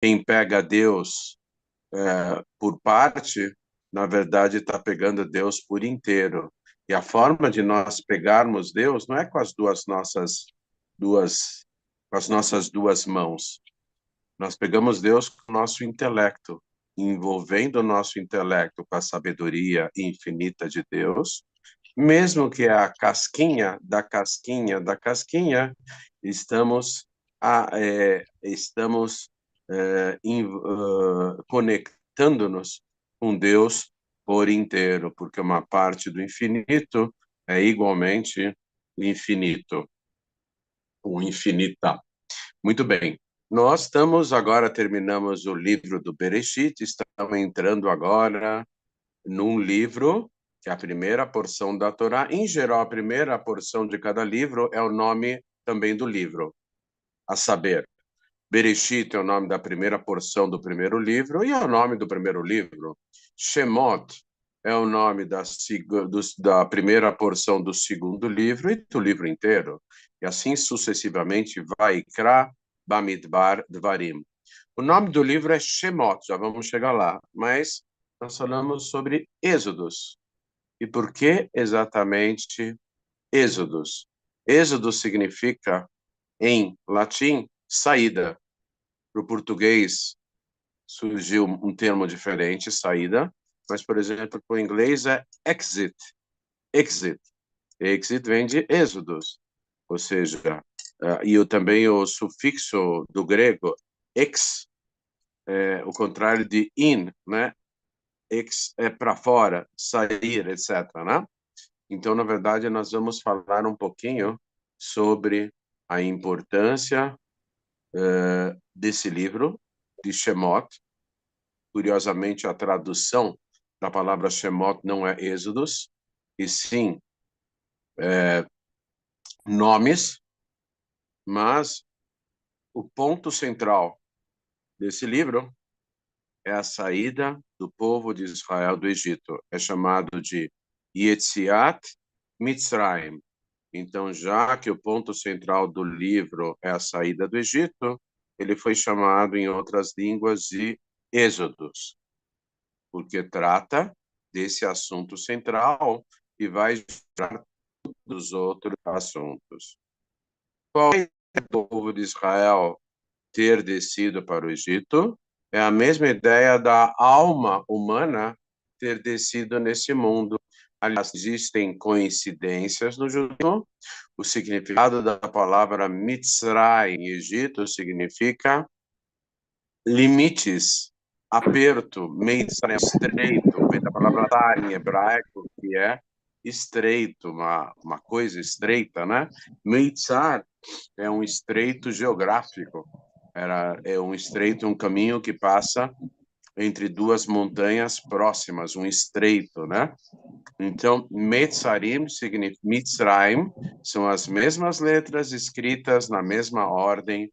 Quem pega Deus por parte, na verdade, está pegando Deus por inteiro. E a forma de nós pegarmos Deus não é com duas, com as nossas duas mãos. Nós pegamos Deus com o nosso intelecto, envolvendo o nosso intelecto com a sabedoria infinita de Deus, mesmo que a casquinha da casquinha da casquinha, estamos conectando-nos com Deus por inteiro, porque uma parte do infinito é igualmente infinito, o infinita. Muito bem. Nós estamos agora, terminamos o livro do Bereshit, estamos entrando agora num livro, que é a primeira porção da Torá. Em geral, a primeira porção de cada livro é o nome também do livro, a saber, Bereshit é o nome da primeira porção do primeiro livro e é o nome do primeiro livro. Shemot é o nome da primeira porção do segundo livro e do livro inteiro. E assim sucessivamente, Vaikra, Bamidbar, Dvarim. O nome do livro é Shemot, já vamos chegar lá, mas nós falamos sobre Êxodos. E por que exatamente Êxodos? Êxodo significa, em latim, saída. Para o português surgiu um termo diferente, saída, mas, por exemplo, para o inglês é exit. Exit. Exit vem de êxodos, ou seja, e também o sufixo do grego ex, o contrário de in, né? Ex é para fora, sair, etc., né? Então, na verdade, nós vamos falar um pouquinho sobre a importância desse livro, de Shemot. Curiosamente, a tradução da palavra Shemot não é Êxodos, e sim nomes, mas o ponto central desse livro é a saída do povo de Israel do Egito. É chamado de Yetziat Mitzrayim. Então, já que o ponto central do livro é a saída do Egito, ele foi chamado em outras línguas de Êxodos, porque trata desse assunto central e vai gerar dos outros assuntos. Qual é o povo de Israel ter descido para o Egito? É a mesma ideia da alma humana ter descido nesse mundo. Aliás, existem coincidências no judaísmo. O significado da palavra Mitzray em Egito significa limites, aperto, Mitzray, estreito, vem da palavra tar em hebraico, que é estreito, uma coisa estreita, né? Mitzar é um estreito geográfico, é um estreito, um caminho que passa entre duas montanhas próximas, um estreito, né? Então, Metzarim significa Mitzrayim, são as mesmas letras escritas na mesma ordem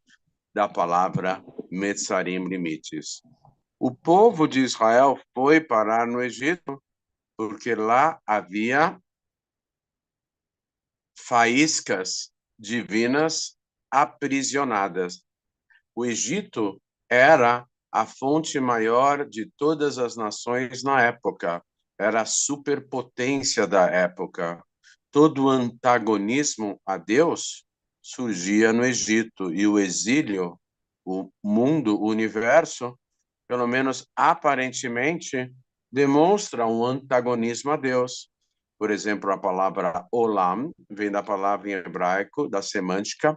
da palavra Metzarim, limites. O povo de Israel foi parar no Egito porque lá havia faíscas divinas aprisionadas. O Egito era a fonte maior de todas as nações na época, era a superpotência da época. Todo o antagonismo a Deus surgia no Egito, e o exílio, o mundo, o universo, pelo menos aparentemente, demonstra um antagonismo a Deus. Por exemplo, a palavra olam vem da palavra em hebraico, da semântica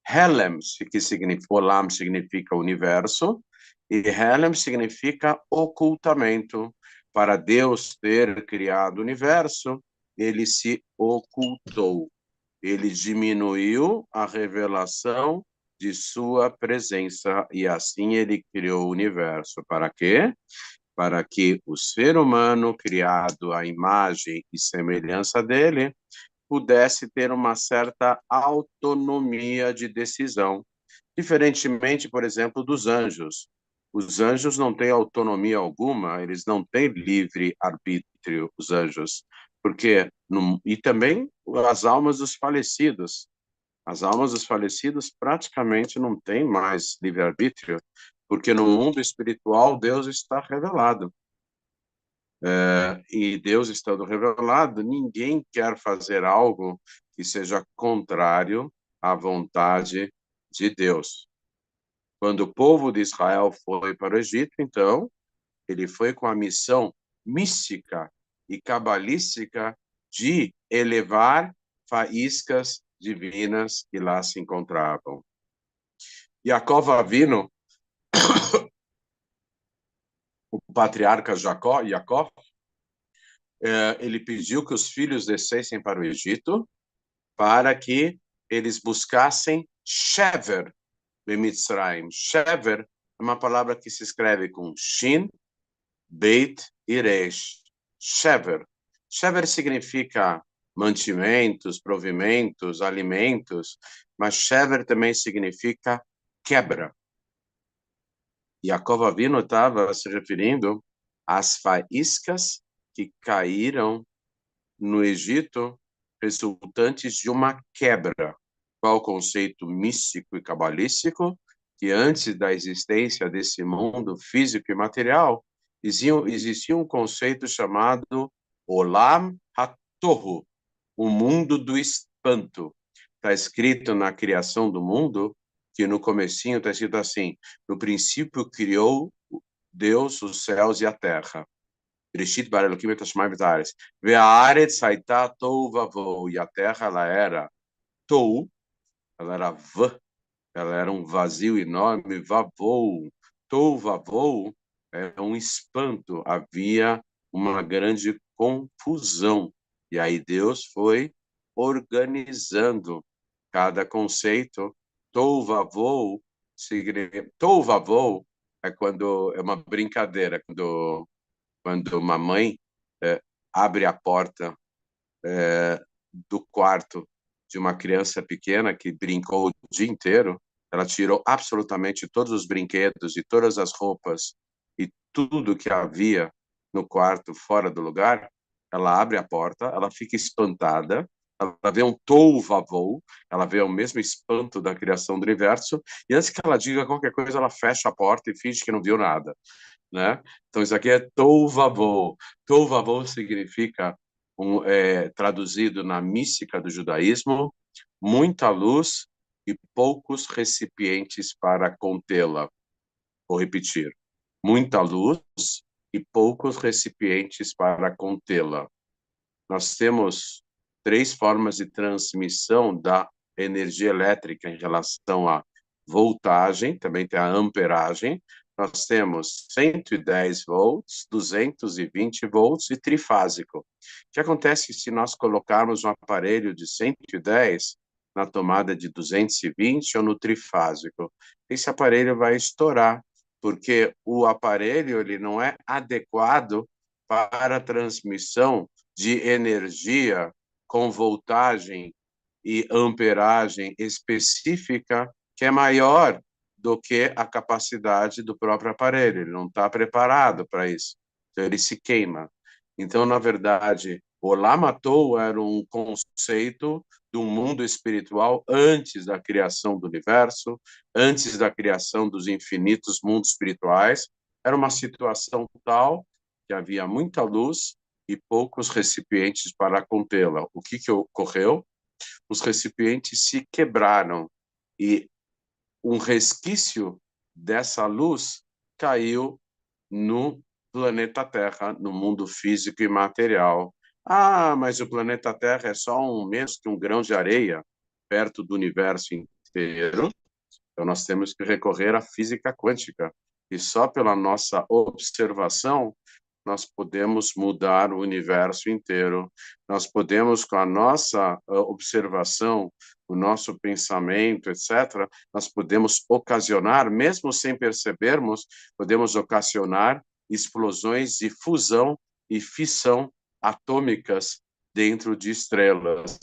Helem, que significa, olam significa universo, e Helem significa ocultamento. Para Deus ter criado o universo, ele se ocultou. Ele diminuiu a revelação de sua presença e assim ele criou o universo. Para quê? Para que o ser humano, criado à imagem e semelhança dele, pudesse ter uma certa autonomia de decisão, diferentemente, por exemplo, dos anjos. Os anjos não têm autonomia alguma, eles não têm livre arbítrio, os anjos, porque e também as almas dos falecidos. As almas dos falecidos praticamente não têm mais livre arbítrio, porque no mundo espiritual Deus está revelado. E Deus estando revelado, ninguém quer fazer algo que seja contrário à vontade de Deus. Quando o povo de Israel foi para o Egito, então, ele foi com a missão mística e cabalística de elevar faíscas divinas que lá se encontravam. Jacó Avino, o patriarca Jacó, ele pediu que os filhos descessem para o Egito para que eles buscassem Shever Bemitzrayim. Shever é uma palavra que se escreve com Shin, Beit e Resh. Shever. Shever significa mantimentos, provimentos, alimentos, mas Shever também significa quebra. Yaakov Avinu estava se referindo às faíscas que caíram no Egito resultantes de uma quebra. Qual o conceito místico e cabalístico? Que antes da existência desse mundo físico e material, existia um conceito chamado Olam HaTohu, o mundo do espanto. Está escrito na criação do mundo, que no comecinho está escrito assim: no princípio criou Deus os céus e a terra. Bereshit bara Elokim et hashamayim v'et haaretz. Ve'haaretz hayta tohu vavohu. E a terra, ela era tohu, ela era ela era um vazio enorme, vavohu. Tohu vavohu é um espanto, havia uma grande confusão. E aí Deus foi organizando cada conceito. Tohu vavohu é quando é uma brincadeira, quando uma mãe abre a porta do quarto de uma criança pequena que brincou o dia inteiro, ela tirou absolutamente todos os brinquedos e todas as roupas e tudo que havia no quarto fora do lugar, ela abre a porta, ela fica espantada, ela vê um tohu-vavohu, ela vê o mesmo espanto da criação do universo, e antes que ela diga qualquer coisa, ela fecha a porta e finge que não viu nada, né? Então, isso aqui é tohu-vavohu. Tohu-vavohu significa, traduzido na mística do judaísmo, muita luz e poucos recipientes para contê-la. Vou repetir. Muita luz e poucos recipientes para contê-la. Nós temos 3 formas de transmissão da energia elétrica em relação à voltagem, também tem a amperagem. Nós temos 110 volts, 220 volts e trifásico. O que acontece se nós colocarmos um aparelho de 110 na tomada de 220 ou no trifásico? Esse aparelho vai estourar, porque o aparelho ele não é adequado para a transmissão de energia com voltagem e amperagem específica que é maior do que a capacidade do próprio aparelho. Ele não está preparado para isso. Então, ele se queima. Então, na verdade, o Lamatou era um conceito de um mundo espiritual antes da criação do universo, antes da criação dos infinitos mundos espirituais. Era uma situação tal que havia muita luz e poucos recipientes para contê-la. O que ocorreu? Os recipientes se quebraram e um resquício dessa luz caiu no planeta Terra, no mundo físico e material. Ah, mas o planeta Terra é só menos que um grão de areia perto do universo inteiro. Então nós temos que recorrer à física quântica. E só pela nossa observação nós podemos mudar o universo inteiro. Nós podemos, com a nossa observação, o nosso pensamento, etc., nós podemos ocasionar, mesmo sem percebermos, podemos ocasionar explosões de fusão e fissão atômicas dentro de estrelas.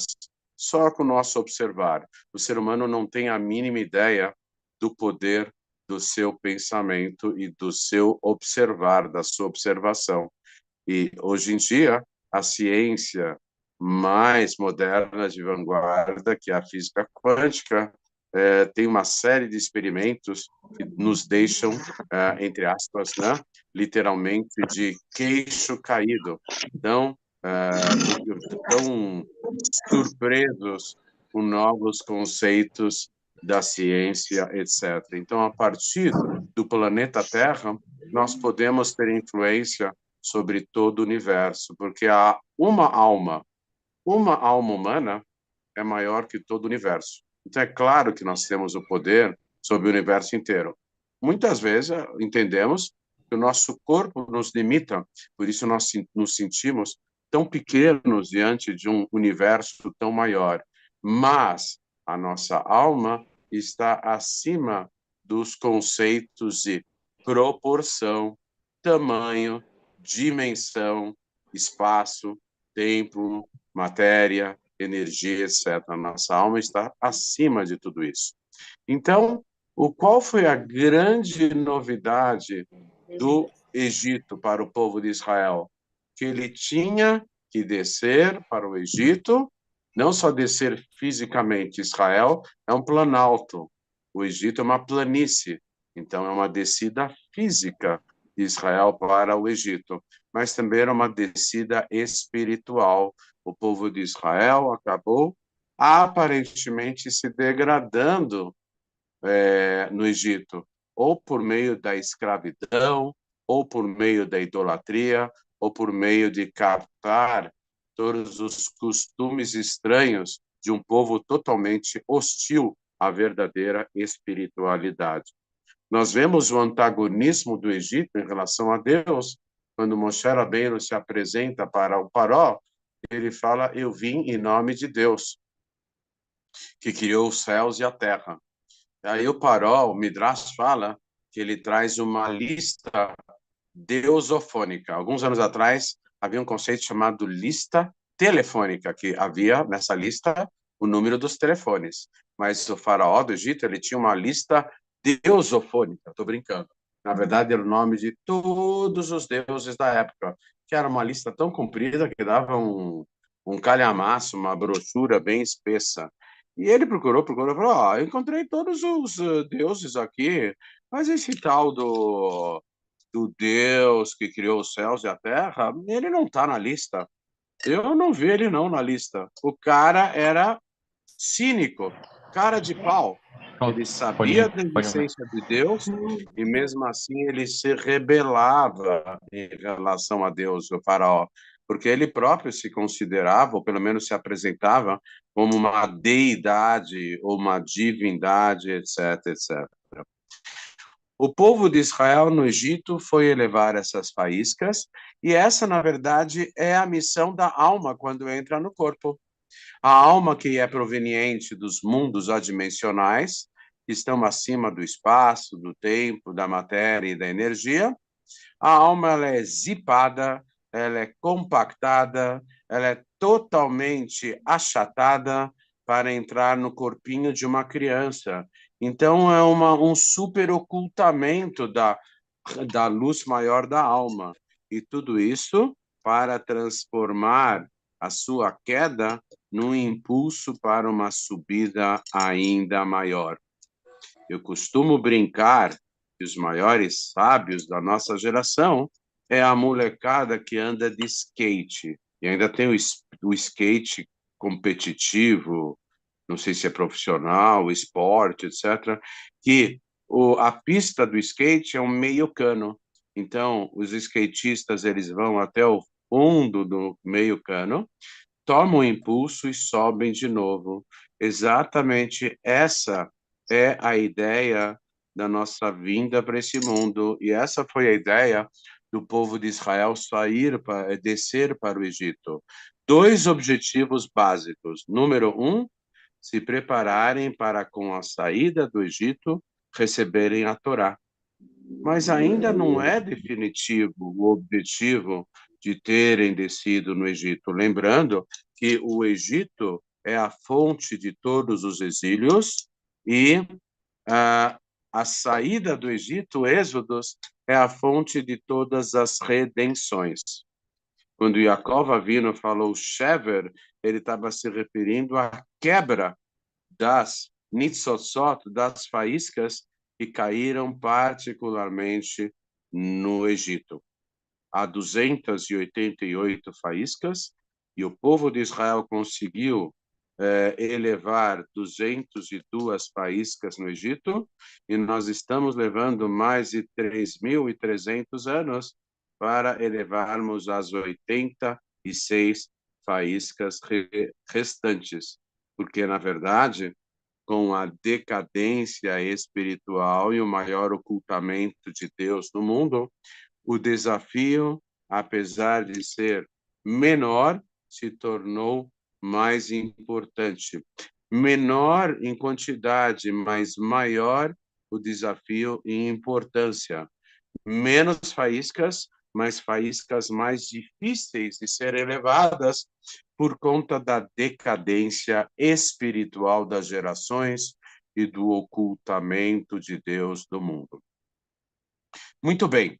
Só com o nosso observar. O ser humano não tem a mínima ideia do poder do seu pensamento e do seu observar, da sua observação. E hoje em dia, a ciência mais moderna de vanguarda, que é a física quântica, tem uma série de experimentos que nos deixam, entre aspas, né, literalmente de queixo caído. Então, tão surpresos com novos conceitos da ciência, etc. Então, a partir do planeta Terra, nós podemos ter influência sobre todo o universo, porque há uma alma humana é maior que todo o universo. Então, é claro que nós temos o poder sobre o universo inteiro. Muitas vezes entendemos que o nosso corpo nos limita, por isso nós nos sentimos tão pequenos diante de um universo tão maior. Mas a nossa alma está acima dos conceitos de proporção, tamanho, dimensão, espaço, tempo, matéria, energia, etc. Nossa alma está acima de tudo isso. Então, qual foi a grande novidade do Egito para o povo de Israel? Que ele tinha que descer para o Egito, não só descer fisicamente. Israel é um planalto, o Egito é uma planície, então é uma descida física de Israel para o Egito, mas também era uma descida espiritual. O povo de Israel acabou aparentemente se degradando no Egito, ou por meio da escravidão, ou por meio da idolatria, ou por meio de captar todos os costumes estranhos de um povo totalmente hostil à verdadeira espiritualidade. Nós vemos o antagonismo do Egito em relação a Deus, quando Moshe Rabbeinu se apresenta para o Paró, ele fala, eu vim em nome de Deus, que criou os céus e a terra. Aí o Paró, o Midrash fala que ele traz uma lista deusofônica. Alguns anos atrás, havia um conceito chamado lista telefônica, que havia nessa lista o número dos telefones. Mas o faraó do Egito, ele tinha uma lista deusofônica, estou brincando. Na verdade, era o nome de todos os deuses da época, que era uma lista tão comprida que dava um calhamaço, uma brochura bem espessa. E ele falou, eu encontrei todos os deuses aqui, mas esse tal do Deus que criou os céus e a terra, ele não está na lista. Eu não vi ele não na lista. O cara era cínico, cara de pau. Ele sabia da Pode ver. existência de Deus e mesmo assim ele se rebelava em relação a Deus, o faraó, porque ele próprio se considerava, ou pelo menos se apresentava, como uma deidade ou uma divindade, etc, etc. O povo de Israel no Egito foi elevar essas faíscas, e essa, na verdade, é a missão da alma quando entra no corpo. A alma que é proveniente dos mundos adimensionais, que estão acima do espaço, do tempo, da matéria e da energia, a alma ela é zipada, ela é compactada, ela é totalmente achatada para entrar no corpinho de uma criança. Então, é um super ocultamento da luz maior da alma. E tudo isso para transformar a sua queda num impulso para uma subida ainda maior. Eu costumo brincar que os maiores sábios da nossa geração é a molecada que anda de skate. E ainda tem o skate competitivo, não sei se é profissional, esporte, etc., que a pista do skate é um meio cano. Então, os skatistas eles vão até o fundo do meio cano, tomam impulso e sobem de novo. Exatamente essa é a ideia da nossa vinda para esse mundo. E essa foi a ideia do povo de Israel descer para o Egito. Dois objetivos básicos. Número um, se prepararem para, com a saída do Egito, receberem a Torá. Mas ainda não é definitivo o objetivo de terem descido no Egito. Lembrando que o Egito é a fonte de todos os exílios e a saída do Egito, o Êxodos, é a fonte de todas as redenções. Quando Yaakov Avinu falou Shever, ele estava se referindo à quebra das Nitzotzot, das faíscas que caíram particularmente no Egito. Há 288 faíscas, e o povo de Israel conseguiu elevar 202 faíscas no Egito, e nós estamos levando mais de 3.300 anos para elevarmos as 86 faíscas restantes, porque, na verdade, com a decadência espiritual e o maior ocultamento de Deus no mundo, o desafio, apesar de ser menor, se tornou mais importante. Menor em quantidade, mas maior o desafio em importância. Menos faíscas, mas faíscas mais difíceis de ser elevadas por conta da decadência espiritual das gerações e do ocultamento de Deus do mundo. Muito bem.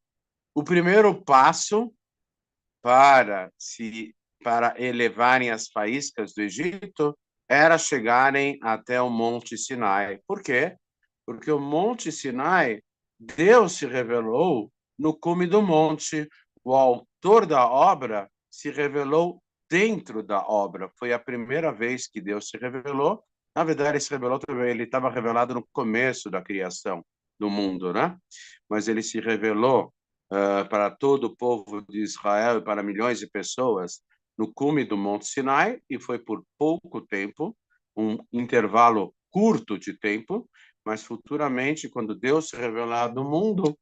O primeiro passo para elevarem as faíscas do Egito era chegarem até o Monte Sinai. Por quê? Porque o Monte Sinai, Deus se revelou no cume do monte. O autor da obra se revelou dentro da obra. Foi a primeira vez que Deus se revelou. Na verdade, ele se revelou também, ele estava revelado no começo da criação do mundo, né? Mas ele se revelou para todo o povo de Israel e para milhões de pessoas no cume do Monte Sinai, e foi por pouco tempo, um intervalo curto de tempo, mas futuramente, quando Deus se revelar no mundo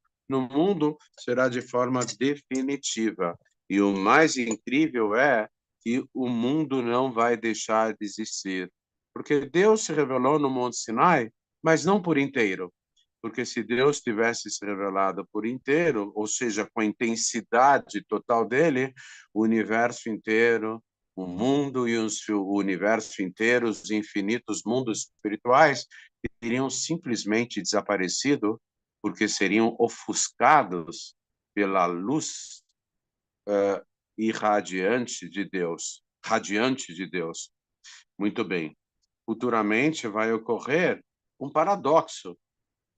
será de forma definitiva. E o mais incrível é que o mundo não vai deixar de existir, porque Deus se revelou no Monte Sinai, mas não por inteiro. Porque se Deus tivesse se revelado por inteiro, ou seja, com a intensidade total dele, o universo inteiro, o mundo e o universo inteiro, os infinitos mundos espirituais, teriam simplesmente desaparecido, porque seriam ofuscados pela luz irradiante de Deus, radiante de Deus. Muito bem. Futuramente vai ocorrer um paradoxo,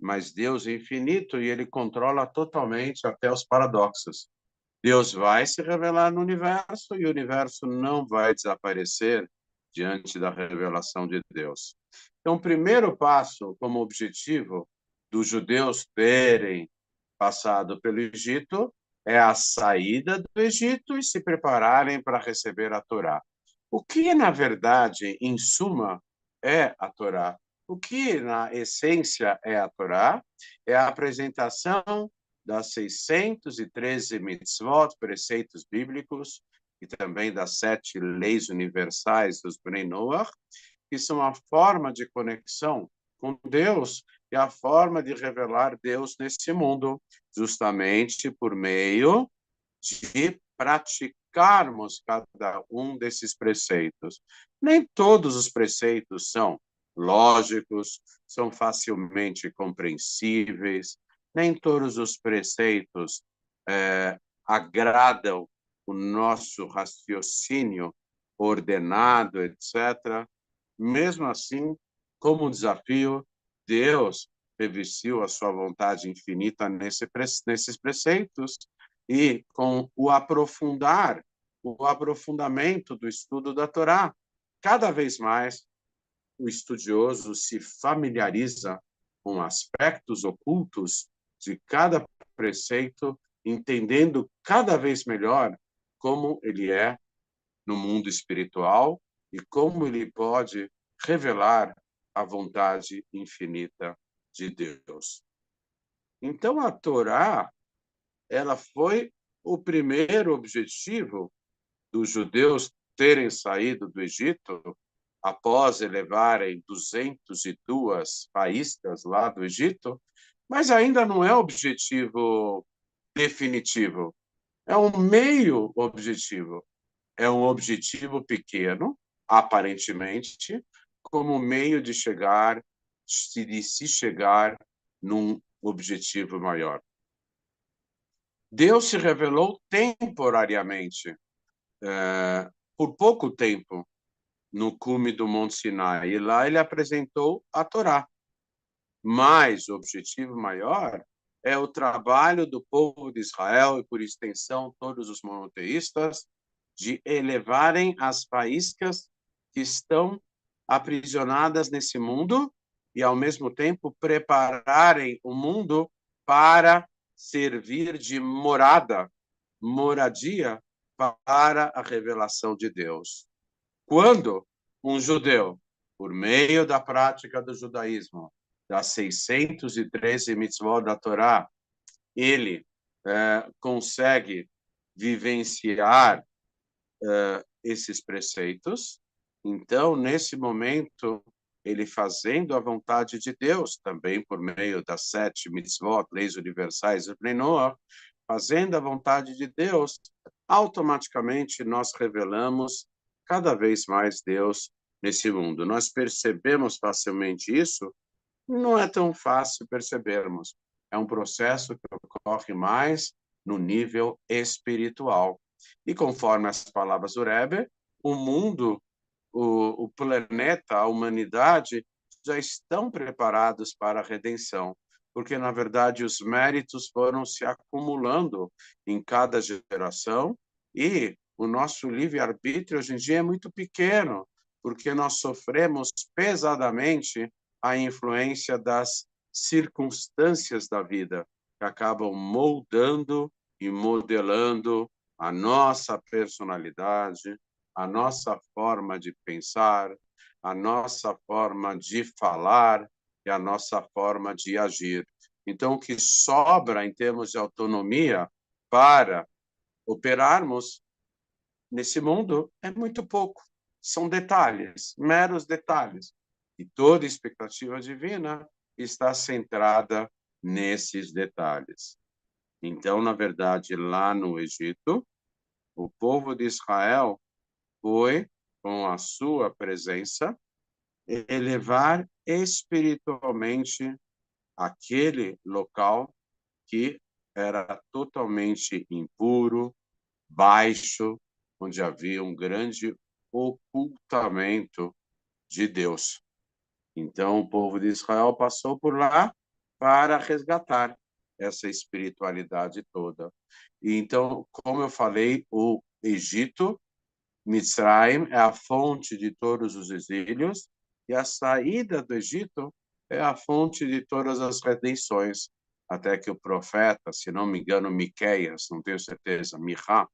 mas Deus é infinito e ele controla totalmente até os paradoxos. Deus vai se revelar no universo e o universo não vai desaparecer diante da revelação de Deus. Então, o primeiro passo como objetivo dos judeus terem passado pelo Egito é a saída do Egito e se prepararem para receber a Torá. O que, na verdade, em suma, é a Torá? O que, na essência, é a Torá? É a apresentação das 613 mitzvot, preceitos bíblicos, e também das 7 leis universais dos Bnei Noach, que são a forma de conexão com Deus e a forma de revelar Deus nesse mundo, justamente por meio de praticarmos cada um desses preceitos. Nem todos os preceitos são lógicos, são facilmente compreensíveis, nem todos os preceitos agradam o nosso raciocínio ordenado, etc. Mesmo assim, como desafio, Deus revestiu a sua vontade infinita nesses preceitos, e com o aprofundamento do estudo da Torá, cada vez mais o estudioso se familiariza com aspectos ocultos de cada preceito, entendendo cada vez melhor como ele é no mundo espiritual e como ele pode revelar a vontade infinita de Deus. Então, a Torá, ela foi o primeiro objetivo dos judeus terem saído do Egito após elevarem 202 faíscas lá do Egito, mas ainda não é objetivo definitivo. É um meio objetivo. É um objetivo pequeno, aparentemente, como meio de se chegar num objetivo maior. Deus se revelou temporariamente, por pouco tempo, no cume do Monte Sinai. E lá ele apresentou a Torá. Mas o objetivo maior é o trabalho do povo de Israel e, por extensão, todos os monoteístas, de elevarem as faíscas que estão aprisionadas nesse mundo e, ao mesmo tempo, prepararem o mundo para servir de moradia para a revelação de Deus. Quando um judeu, por meio da prática do judaísmo, das 613 mitzvot da Torá, ele consegue vivenciar esses preceitos. Então, nesse momento, ele fazendo a vontade de Deus, também por meio das 7 mitzvot, leis universais do Bnei Noach, fazendo a vontade de Deus, automaticamente nós revelamos cada vez mais Deus nesse mundo. Nós percebemos facilmente isso? Não é tão fácil percebermos. É um processo que ocorre mais no nível espiritual. E conforme as palavras do Rebbe, o mundo, o planeta, a humanidade já estão preparados para a redenção, porque, na verdade, os méritos foram se acumulando em cada geração e o nosso livre-arbítrio hoje em dia é muito pequeno, porque nós sofremos pesadamente a influência das circunstâncias da vida, que acabam moldando e modelando a nossa personalidade, a nossa forma de pensar, a nossa forma de falar e a nossa forma de agir. Então, o que sobra em termos de autonomia para operarmos nesse mundo é muito pouco. São detalhes, meros detalhes. E toda expectativa divina está centrada nesses detalhes. Então, na verdade, lá no Egito, o povo de Israel foi, com a sua presença, elevar espiritualmente aquele local que era totalmente impuro, baixo, onde havia um grande ocultamento de Deus. Então, o povo de Israel passou por lá para resgatar essa espiritualidade toda. E então, como eu falei, o Egito, Mitzrayim, é a fonte de todos os exílios, e a saída do Egito é a fonte de todas as redenções. Até que o profeta, se não me engano, Miqueias, não tenho certeza, Michá,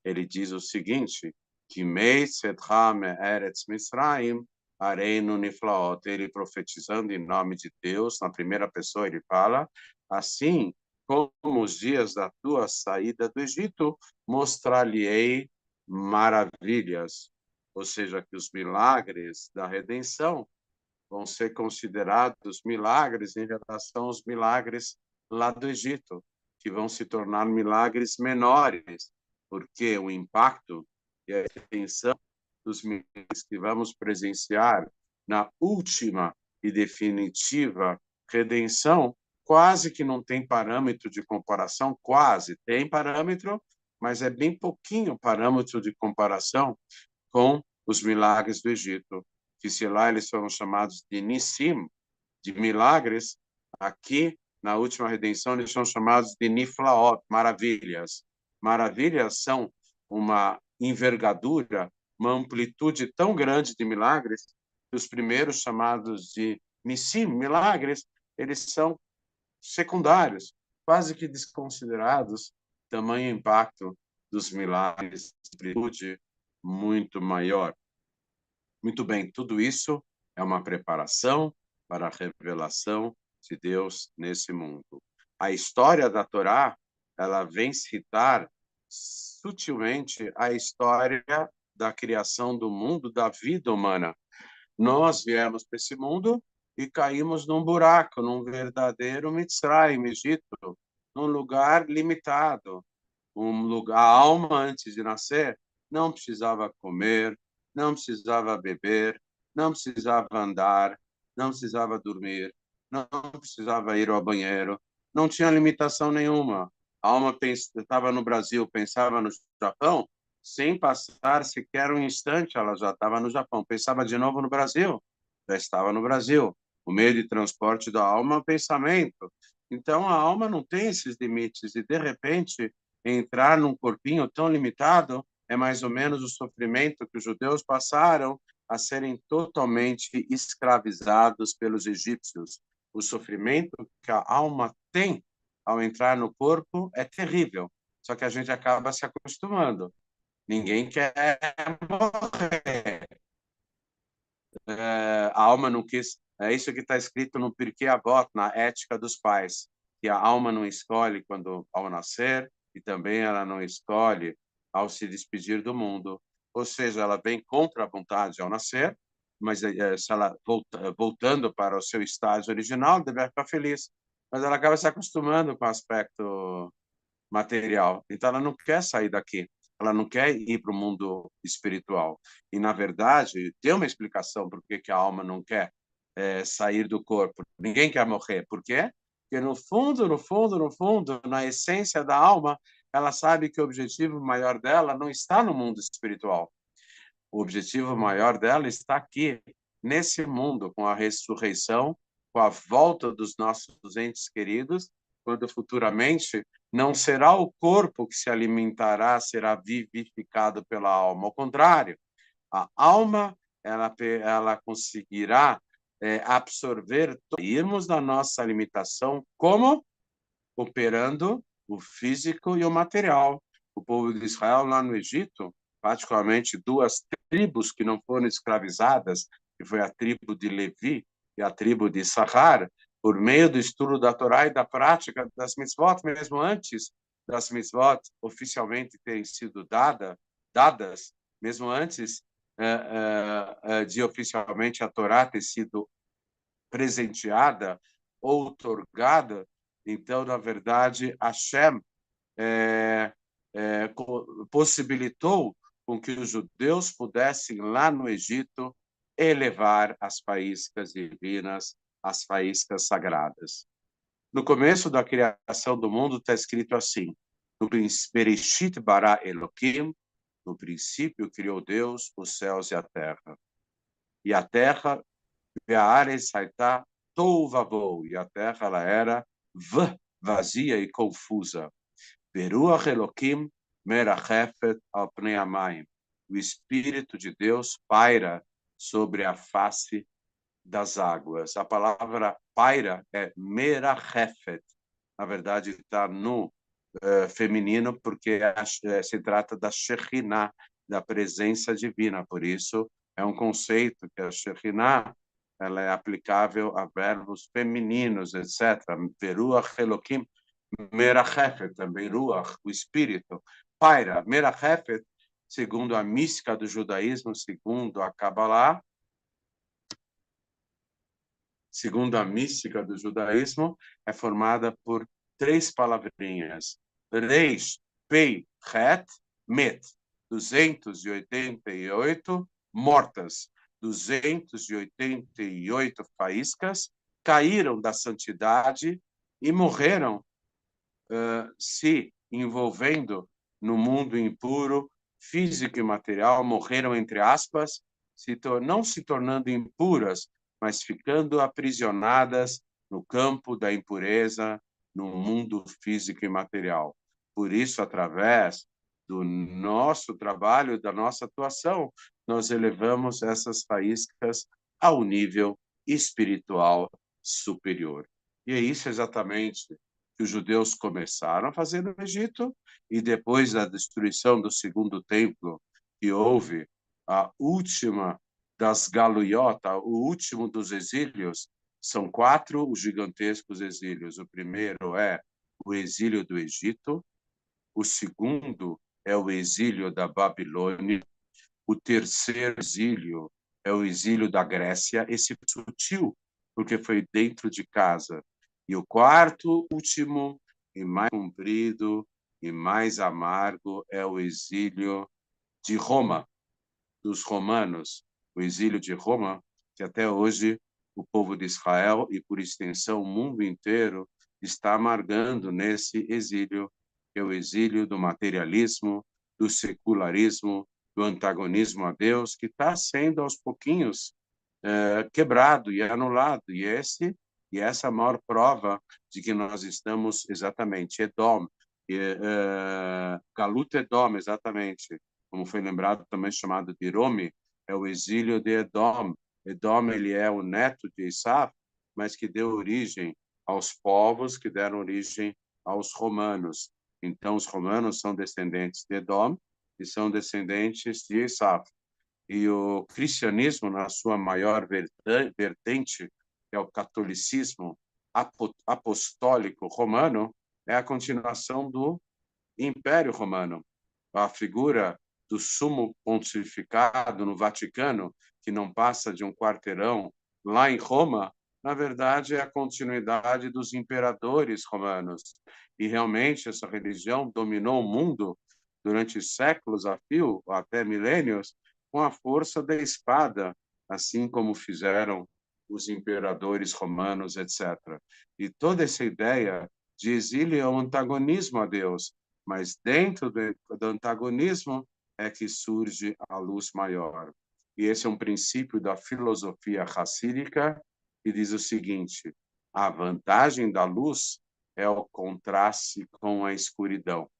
ele diz o seguinte, que Meitzetcha me'eretz Mitzrayim areinu niflaot. Ele profetizando em nome de Deus, na primeira pessoa ele fala, assim como os dias da tua saída do Egito, mostrar-lhe-ei maravilhas. Ou seja, que os milagres da redenção vão ser considerados milagres em relação aos milagres lá do Egito, que vão se tornar milagres menores, porque o impacto e a extensão dos milagres que vamos presenciar na última e definitiva redenção quase que não tem parâmetro de comparação, quase tem parâmetro, mas é bem pouquinho parâmetro de comparação com os milagres do Egito, que se lá eles foram chamados de Nissim, de milagres, aqui na última redenção eles são chamados de Niflaot, maravilhas. Maravilhas são uma envergadura, uma amplitude tão grande de milagres, que os primeiros chamados de Nissim, milagres, eles são secundários, quase que desconsiderados, tamanho impacto dos milagres, amplitude muito maior. Muito bem, tudo isso é uma preparação para a revelação de Deus nesse mundo. A história da Torá, ela vem citar sutilmente a história da criação do mundo, da vida humana. Nós viemos para esse mundo e caímos num buraco, num verdadeiro Mitzrayim, Egito, num lugar limitado, um lugar, a alma antes de nascer não precisava comer, não precisava beber, não precisava andar, não precisava dormir, não precisava ir ao banheiro, não tinha limitação nenhuma. A alma estava no Brasil, pensava no Japão, sem passar sequer um instante, ela já estava no Japão. Pensava de novo no Brasil, já estava no Brasil. O meio de transporte da alma é o pensamento. Então, a alma não tem esses limites. E, de repente, entrar num corpinho tão limitado é mais ou menos o sofrimento que os judeus passaram a serem totalmente escravizados pelos egípcios. O sofrimento que a alma tem ao entrar no corpo é terrível. Só que a gente acaba se acostumando. Ninguém quer morrer. A alma não quis. É isso que está escrito no Pirkei Avot, na Ética dos Pais, que a alma não escolhe quando ao nascer e também ela não escolhe ao se despedir do mundo. Ou seja, ela vem contra a vontade ao nascer, mas se ela voltando para o seu estágio original, deve ficar feliz. Mas ela acaba se acostumando com o aspecto material. Então, ela não quer sair daqui. Ela não quer ir para o mundo espiritual. E, na verdade, tem uma explicação por que a alma não quer sair do corpo. Ninguém quer morrer. Por quê? Porque, no fundo, no fundo, no fundo, na essência da alma, ela sabe que o objetivo maior dela não está no mundo espiritual. O objetivo maior dela está aqui, nesse mundo, com a ressurreição, com a volta dos nossos entes queridos, quando futuramente não será o corpo que se alimentará, será vivificado pela alma. Ao contrário, a alma ela conseguirá absorver, irmos da nossa limitação, como operando o físico e o material. O povo de Israel lá no Egito, particularmente duas tribos que não foram escravizadas, que foi a tribo de Levi e a tribo de Issachar, por meio do estudo da Torá e da prática das mitzvot, mesmo antes das mitzvot oficialmente terem sido dadas, mesmo antes de oficialmente a Torá ter sido presenteada ou outorgada. Então, na verdade, Hashem possibilitou com que os judeus pudessem, lá no Egito, elevar as faíscas divinas, as faíscas sagradas. No começo da criação do mundo está escrito assim: no Bereshit bara Elohim, no princípio criou Deus os céus e a terra. E a terra, Ve'aretz haitá tohu vavou, e a terra ela era vazia e confusa. Veruach Elohim merachefet al pnei hamayim. O Espírito de Deus paira sobre a face das águas. A palavra paira é merachefet. Na verdade, está no feminino, porque se trata da Shekhinah, da presença divina. Por isso, é um conceito que a Shekhinah ela é aplicável a verbos femininos, etc. Veruach Elohim merachefet, também Ruach, o espírito. Paira, merachefet, segundo a mística do judaísmo, segundo a Kabbalah, segundo a mística do judaísmo, é formada por três palavrinhas. Reish, Pei, Het, Met. 288 mortas, 288 faíscas caíram da santidade e morreram se envolvendo no mundo impuro, físico e material, morreram, entre aspas, não se tornando impuras, mas ficando aprisionadas no campo da impureza, no mundo físico e material. Por isso, através do nosso trabalho, da nossa atuação, nós elevamos essas faíscas ao nível espiritual superior. E é isso exatamente que os judeus começaram a fazer no Egito, e depois da destruição do segundo templo, que houve a última das Galuyot, o último dos exílios, são 4 os gigantescos exílios. O primeiro é o exílio do Egito, o segundo é o exílio da Babilônia, o terceiro exílio é o exílio da Grécia, esse sutil, porque foi dentro de casa. E o quarto, último e mais comprido e mais amargo é o exílio de Roma, dos romanos, o exílio de Roma, que até hoje o povo de Israel e, por extensão, o mundo inteiro está amargando nesse exílio, que é o exílio do materialismo, do secularismo, do antagonismo a Deus, que está sendo aos pouquinhos quebrado e anulado. E essa é a maior prova de que nós estamos exatamente Edom, Galut Edom, exatamente, como foi lembrado também chamado de Romi, é o exílio de Edom. Edom, ele é o neto de Esaf, mas que deu origem aos povos que deram origem aos romanos. Então, os romanos são descendentes de Edom e são descendentes de Esaf. E o cristianismo, na sua maior vertente, que é o catolicismo apostólico romano, é a continuação do Império Romano. A figura do sumo pontificado no Vaticano, que não passa de um quarteirão lá em Roma, na verdade é a continuidade dos imperadores romanos. E realmente essa religião dominou o mundo durante séculos a fio, até milênios, com a força da espada, assim como fizeram os imperadores romanos, etc. E toda essa ideia de exílio é um antagonismo a Deus, mas dentro do antagonismo é que surge a luz maior. E esse é um princípio da filosofia racídica, que diz o seguinte: a vantagem da luz é o contraste com a escuridão.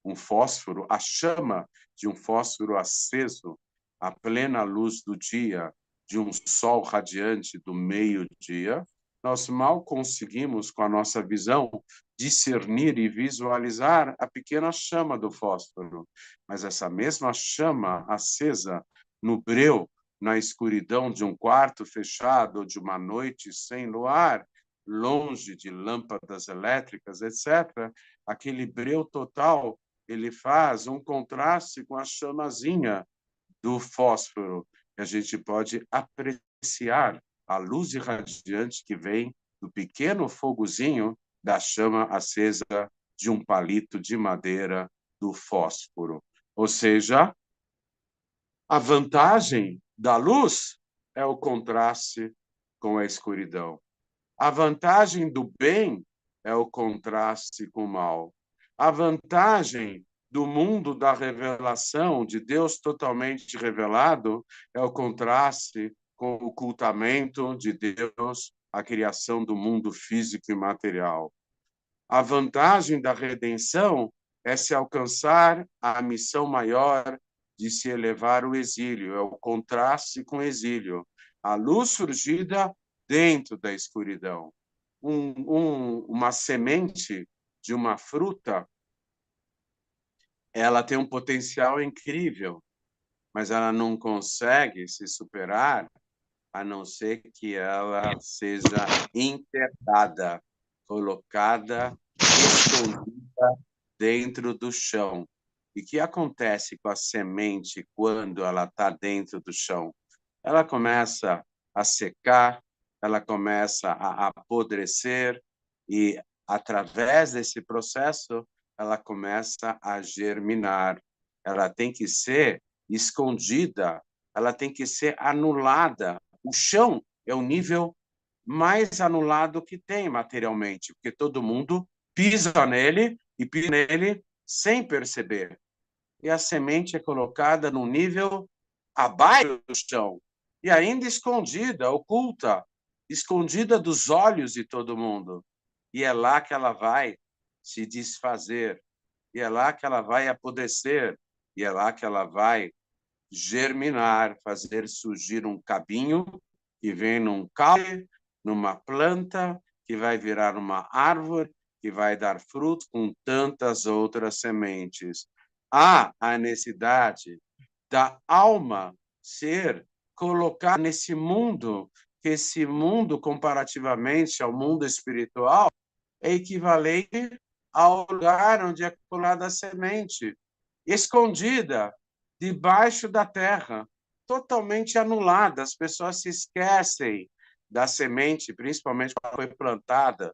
Um fósforo, a chama de um fósforo aceso, à plena luz do dia, de um sol radiante do meio-dia, nós mal conseguimos, com a nossa visão, discernir e visualizar a pequena chama do fósforo. Mas essa mesma chama acesa no breu, na escuridão de um quarto fechado, ou de uma noite sem luar, longe de lâmpadas elétricas, etc., aquele breu total, ele faz um contraste com a chamazinha do fósforo, que a gente pode apreciar a luz irradiante que vem do pequeno fogozinho da chama acesa de um palito de madeira do fósforo. Ou seja, a vantagem da luz é o contraste com a escuridão. A vantagem do bem é o contraste com o mal. A vantagem do mundo da revelação, de Deus totalmente revelado, é o contraste com o ocultamento de Deus, a criação do mundo físico e material. A vantagem da redenção é se alcançar a missão maior de se elevar o exílio, é o contraste com o exílio. A luz surgida dentro da escuridão. Uma semente de uma fruta, ela tem um potencial incrível, mas ela não consegue se superar a não ser que ela seja enterrada, colocada, escondida dentro do chão. E o que acontece com a semente quando ela está dentro do chão? Ela começa a secar, ela começa a apodrecer e, através desse processo, ela começa a germinar. Ela tem que ser escondida, ela tem que ser anulada. O chão é o nível mais anulado que tem materialmente, porque todo mundo pisa nele e pisa nele sem perceber. E a semente é colocada num nível abaixo do chão, e ainda escondida, oculta, escondida dos olhos de todo mundo. E é lá que ela vai se desfazer, e é lá que ela vai apodrecer, e é lá que ela vai germinar, fazer surgir um cabinho que vem num caule, numa planta, que vai virar uma árvore, que vai dar fruto com tantas outras sementes. Há a necessidade da alma ser colocada nesse mundo, que esse mundo, comparativamente ao mundo espiritual, é equivalente ao lugar onde é colocada a semente, escondida debaixo da terra, totalmente anulada. As pessoas se esquecem da semente, principalmente quando foi plantada,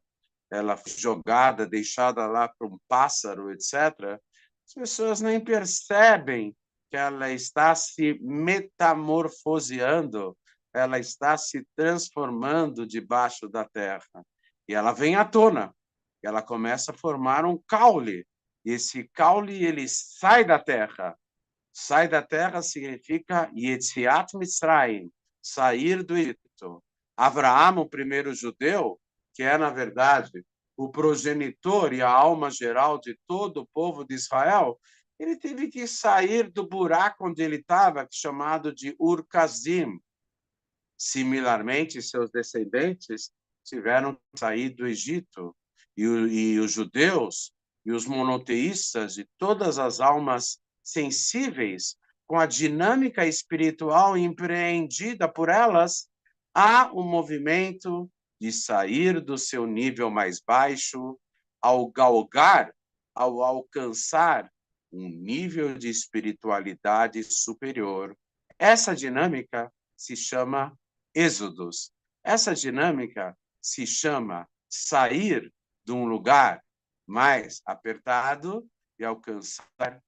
ela foi jogada, deixada lá para um pássaro, etc. As pessoas nem percebem que ela está se metamorfoseando, ela está se transformando debaixo da terra. E ela vem à tona, ela começa a formar um caule, esse caule, ele sai da terra. Sai da terra significa Yetziat Mitzrayim, sair do Egito. Abraão, o primeiro judeu, que é, na verdade, o progenitor e a alma geral de todo o povo de Israel, ele teve que sair do buraco onde ele estava, chamado de Ur-Kasdim. Similarmente, seus descendentes tiveram que sair do Egito. E os judeus e os monoteístas e todas as almas sensíveis com a dinâmica espiritual empreendida por elas, há um movimento de sair do seu nível mais baixo ao galgar, ao alcançar um nível de espiritualidade superior. Essa dinâmica se chama êxodos. Essa dinâmica se chama sair de um lugar mais apertado e alcançar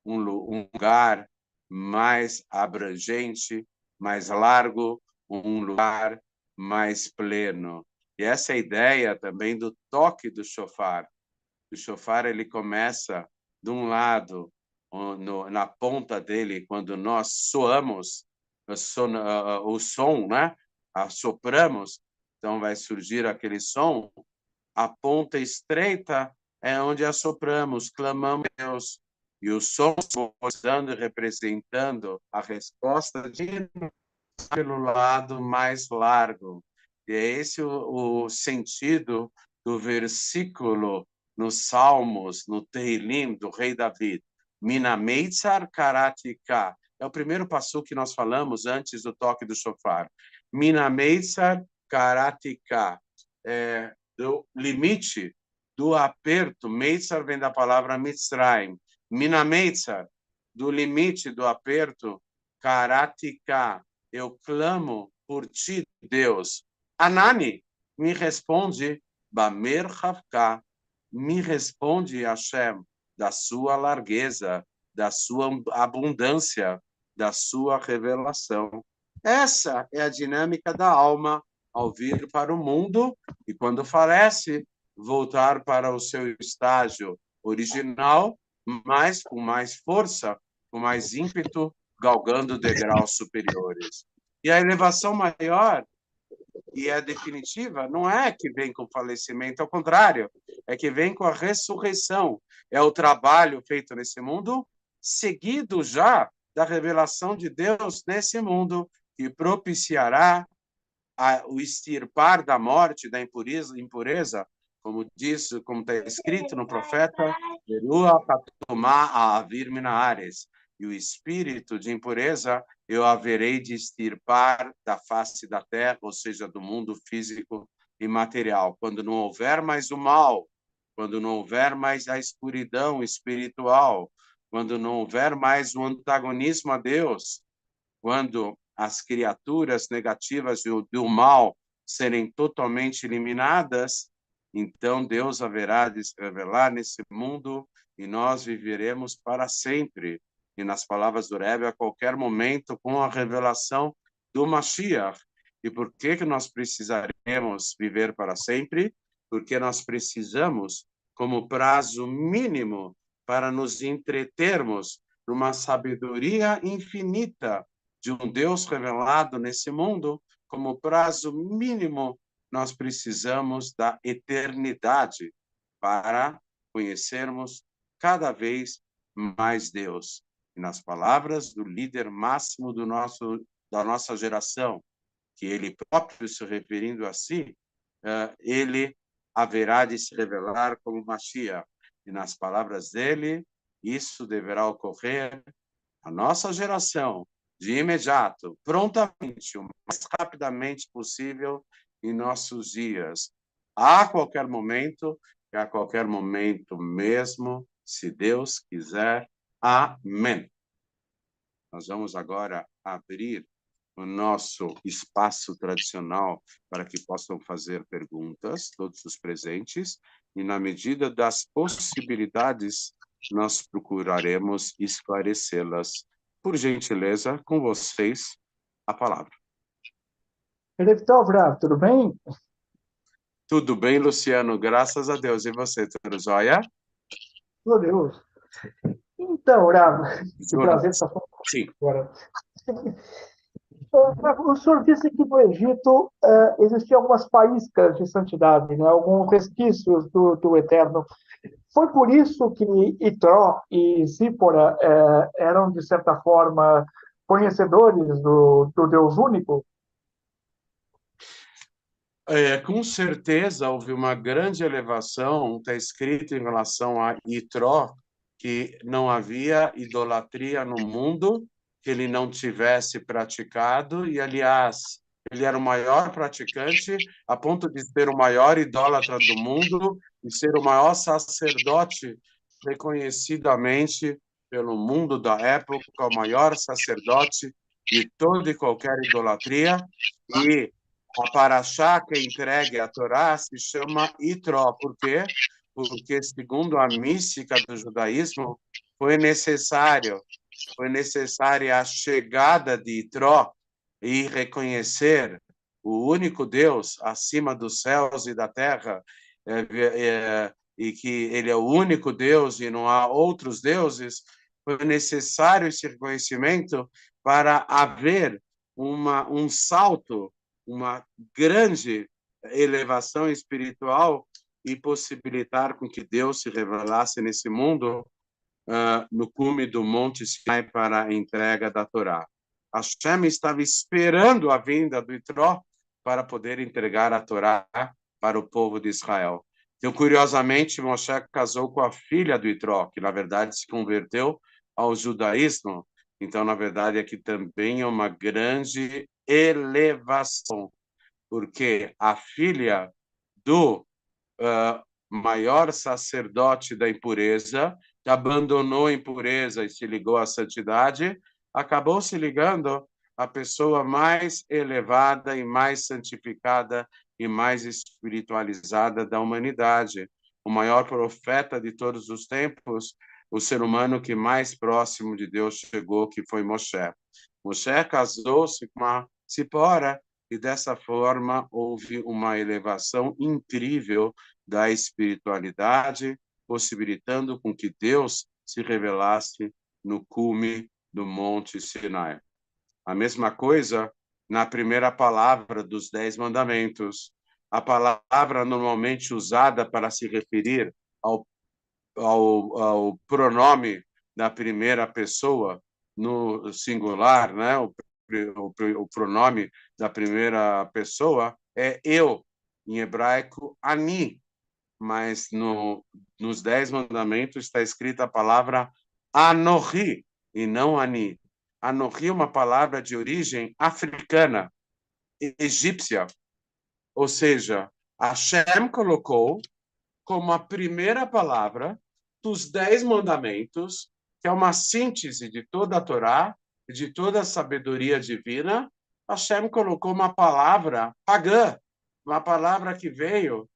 um lugar mais abrangente, mais largo, um lugar mais pleno. E essa é a ideia também do toque do shofar. O shofar, ele começa de um lado, na ponta dele, quando nós soamos o som, né? Assopramos, então vai surgir aquele som. A ponta estreita é onde assopramos, clamamos a Deus. E o som mostrando e representando a resposta de pelo lado mais largo. E é esse o sentido do versículo nos Salmos, no Tehilim, do rei David. Minameitzar karatika. É o primeiro passo que nós falamos antes do toque do shofar. Minameitzar karatika. Do limite, do aperto. Meitzar vem da palavra Mitzrayim. Minameitzar, do limite, do aperto. Karatika. Eu clamo por ti, Deus. Anani, me responde, Bamer Havka, me responde, Hashem, da sua largueza, da sua abundância, da sua revelação. Essa é a dinâmica da alma ao vir para o mundo e, quando falece, voltar para o seu estágio original, mas com mais força, com mais ímpeto, galgando degraus superiores. E a elevação maior e a definitiva não é que vem com o falecimento, ao contrário, é que vem com a ressurreição. É o trabalho feito nesse mundo, seguido já da revelação de Deus nesse mundo, que propiciará o extirpar da morte, da impureza, como diz, como está escrito no profeta, e o espírito de impureza eu haverei de extirpar da face da terra, ou seja, do mundo físico e material. Quando não houver mais o mal, quando não houver mais a escuridão espiritual, quando não houver mais o antagonismo a Deus, quando as criaturas negativas do mal serem totalmente eliminadas, então Deus haverá de se revelar nesse mundo e nós viveremos para sempre. E nas palavras do Rebbe, a qualquer momento, com a revelação do Mashiach. E por que nós precisaremos viver para sempre? Porque nós precisamos, como prazo mínimo, para nos entretermos numa sabedoria infinita de um Deus revelado nesse mundo, como prazo mínimo, nós precisamos da eternidade para conhecermos cada vez mais Deus. E nas palavras do líder máximo da nossa geração, que ele próprio se referindo a si, ele haverá de se revelar como Mashiach. E nas palavras dele, isso deverá ocorrer a nossa geração, de imediato, prontamente, o mais rapidamente possível em nossos dias, a qualquer momento, e a qualquer momento mesmo, se Deus quiser. Amém. Nós vamos agora abrir o nosso espaço tradicional para que possam fazer perguntas, todos os presentes, e na medida das possibilidades, nós procuraremos esclarecê-las. Por gentileza, com vocês, a palavra. Rav, tudo bem? Tudo bem, Luciano, graças a Deus. E você, tudo jóia? Meu Deus. Então, Rav, que prazer Jonas. estar falando Sim. agora. O senhor disse que no Egito existiam algumas faíscas de santidade, né? Alguns resquícios do Eterno. Foi por isso que Itró e Zípora eram, de certa forma, conhecedores do Deus único? Com certeza houve uma grande elevação, está escrito em relação a Itró, que não havia idolatria no mundo que ele não tivesse praticado, e, aliás, ele era o maior praticante, a ponto de ser o maior idólatra do mundo e ser o maior sacerdote, reconhecidamente pelo mundo da época, o maior sacerdote de toda e qualquer idolatria, e a paraxá que é entregue à Torá se chama Itró. Por quê? Porque, segundo a mística do judaísmo, foi necessária a chegada de Itró e reconhecer o único Deus acima dos céus e da terra, e que ele é o único Deus e não há outros deuses. Foi necessário esse reconhecimento para haver um salto, uma grande elevação espiritual e possibilitar com que Deus se revelasse nesse mundo no cume do Monte Sinai para a entrega da Torá. Hashem estava esperando a vinda do Itró para poder entregar a Torá para o povo de Israel. Então, curiosamente, Moshe casou com a filha do Itró, que na verdade se converteu ao judaísmo. Então, na verdade, aqui também é uma grande elevação, porque a filha do maior sacerdote da impureza, que abandonou a impureza e se ligou à santidade, acabou se ligando à pessoa mais elevada e mais santificada e mais espiritualizada da humanidade, o maior profeta de todos os tempos, o ser humano que mais próximo de Deus chegou, que foi Moshe. Moshe casou-se com uma Zipora, e dessa forma houve uma elevação incrível da espiritualidade, possibilitando com que Deus se revelasse no cume do Monte Sinai. A mesma coisa na primeira palavra dos 10 mandamentos. A palavra normalmente usada para se referir ao pronome da primeira pessoa no singular, né? O pronome da primeira pessoa é eu, em hebraico, ani, mas nos 10 mandamentos está escrita a palavra Anohi e não Ani. Anohi é uma palavra de origem africana, egípcia, ou seja, Hashem colocou como a primeira palavra dos 10 mandamentos, que é uma síntese de toda a Torá, de toda a sabedoria divina. Hashem colocou uma palavra pagã, uma palavra que veio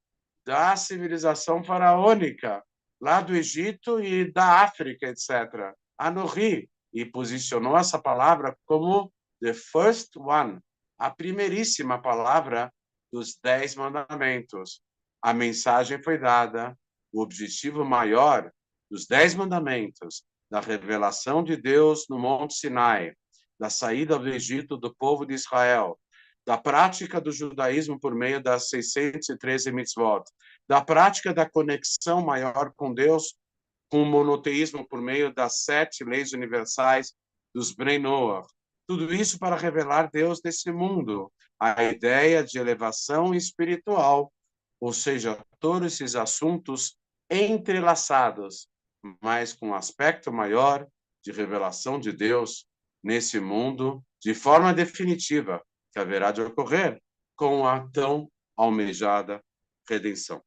da civilização faraônica, lá do Egito e da África, etc., Anohi, e posicionou essa palavra como the first one, a primeiríssima palavra dos 10 mandamentos. A mensagem foi dada, o objetivo maior dos 10 mandamentos, da revelação de Deus no Monte Sinai, da saída do Egito do povo de Israel, da prática do judaísmo por meio das 613 mitzvot, da prática da conexão maior com Deus, com o monoteísmo por meio das 7 leis universais dos Bnei Noach. Tudo isso para revelar Deus nesse mundo, a ideia de elevação espiritual, ou seja, todos esses assuntos entrelaçados, mas com um aspecto maior de revelação de Deus nesse mundo, de forma definitiva, que haverá de ocorrer com a tão almejada redenção.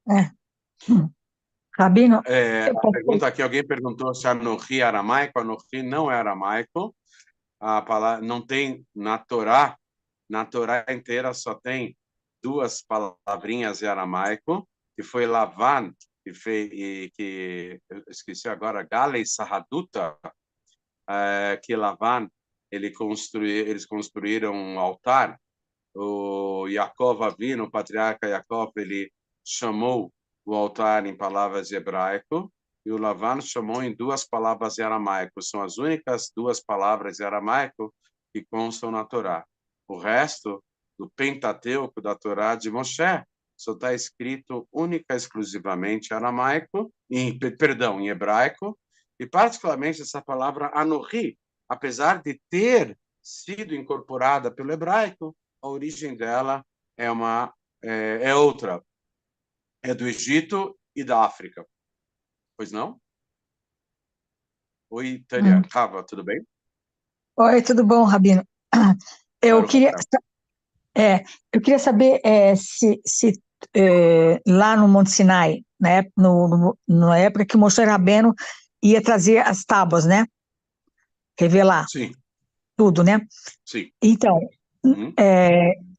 É. Rabino, A pergunta aqui, alguém perguntou se Anohi é aramaico. Anohi não é aramaico. A palavra não tem na Torá inteira só tem duas palavrinhas em aramaico, que foi Lavan, que eu esqueci agora, Galei Sahaduta, que Lavan, eles construíram um altar. O Yaakov Avinu, o patriarca Yaakov, ele chamou o altar em palavras de hebraico e o Lavan chamou em duas palavras de aramaico. São as únicas duas palavras de aramaico que constam na Torá. O resto do Pentateuco da Torá de Moshe só está escrito única e exclusivamente em aramaico, em hebraico, e particularmente essa palavra Anohi, apesar de ter sido incorporada pelo hebraico, a origem dela é outra, é do Egito e da África. Pois não? Oi, Tânia. Rava, tudo bem? Oi, tudo bom, Rabino? Eu Baruch queria, Hashem. eu queria saber se lá no Monte Sinai, né, na época que Moshe Rabbeinu ia trazer as tábuas, né? Revelar Sim, tudo, né? sim. Então, Uhum.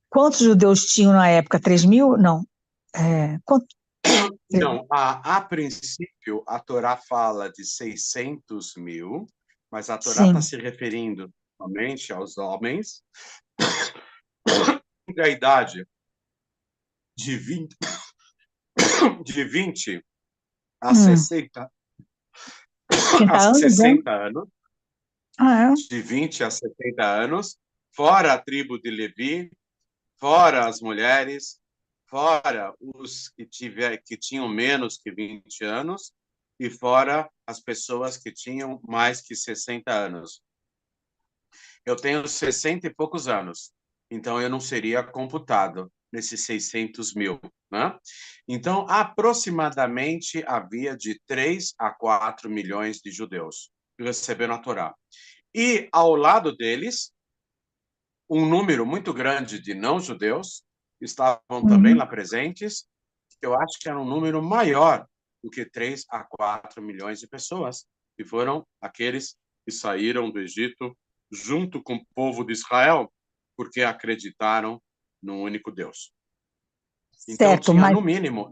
quantos judeus tinham na época? 3.000? Não. Quanto? Não, a princípio, a Torá fala de 600 mil, mas a Torá está Sim. se referindo somente aos homens da idade de 20, de 20 a 60, 30 a anos, né? 60 anos, Ah, de 20 a 60 anos, fora a tribo de Levi, fora as mulheres, fora os que tinham menos que 20 anos e fora as pessoas que tinham mais que 60 anos. Eu tenho 60 e poucos anos, então eu não seria computado nesses 600 mil, né? Então, aproximadamente havia de 3 a 4 milhões de judeus que receberam a Torá. E, ao lado deles, um número muito grande de não-judeus estavam também uhum. lá presentes, que eu acho que era um número maior do que 3 a 4 milhões de pessoas, que foram aqueles que saíram do Egito junto com o povo de Israel, porque acreditaram no único Deus. Então, Certo, tinha mas. no mínimo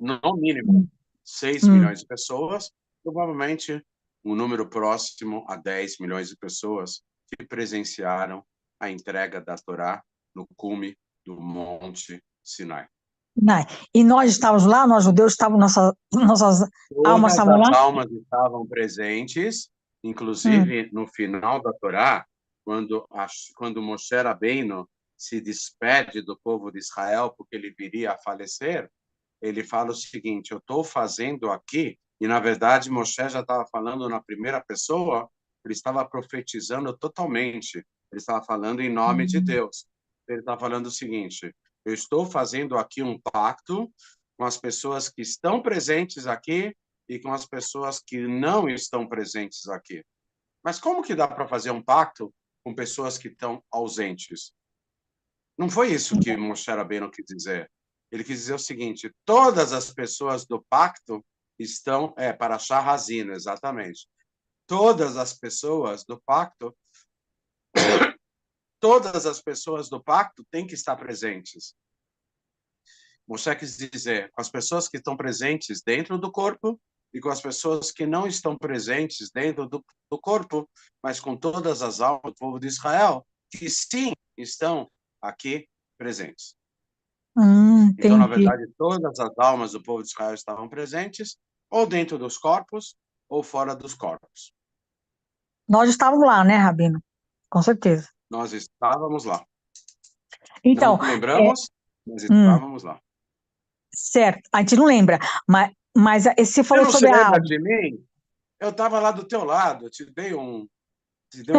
6 Hum, milhões de pessoas, provavelmente um número próximo a 10 milhões de pessoas que presenciaram a entrega da Torá no cume do Monte Sinai. não. E nós estávamos lá, nós judeus estávamos, nossas almas Todas estavam as lá? almas estavam presentes, Hum, inclusive no final da Torá, quando Moshe Rabbeinu se despede do povo de Israel porque ele viria a falecer, ele fala o seguinte: eu estou fazendo aqui, e na verdade Moshe já estava falando na primeira pessoa, ele estava profetizando totalmente, ele estava falando em nome de Deus. Ele estava falando o seguinte: eu estou fazendo aqui um pacto com as pessoas que estão presentes aqui e com as pessoas que não estão presentes aqui. Mas como que dá para fazer um pacto com pessoas que estão ausentes? Não foi isso que Moshe Rabbeinu quis dizer. Ele quis dizer o seguinte: todas as pessoas do pacto estão para Shahazina, exatamente. Todas as pessoas do pacto, todas as pessoas do pacto têm que estar presentes. Moshe quis dizer com as pessoas que estão presentes dentro do corpo e com as pessoas que não estão presentes dentro do corpo, mas com todas as almas do povo de Israel, que sim estão aqui presentes. Então, na entendi. verdade, todas as almas do povo de Israel estavam presentes, ou dentro dos corpos, ou fora dos corpos. Nós estávamos lá, né, Rabino? Com certeza. Nós estávamos lá. Não Então, lembramos, mas hum, estávamos lá. certo, a gente não lembra, mas você Você falou não se sobre a lembra alma. de mim? Eu estava lá do teu lado, eu te dei um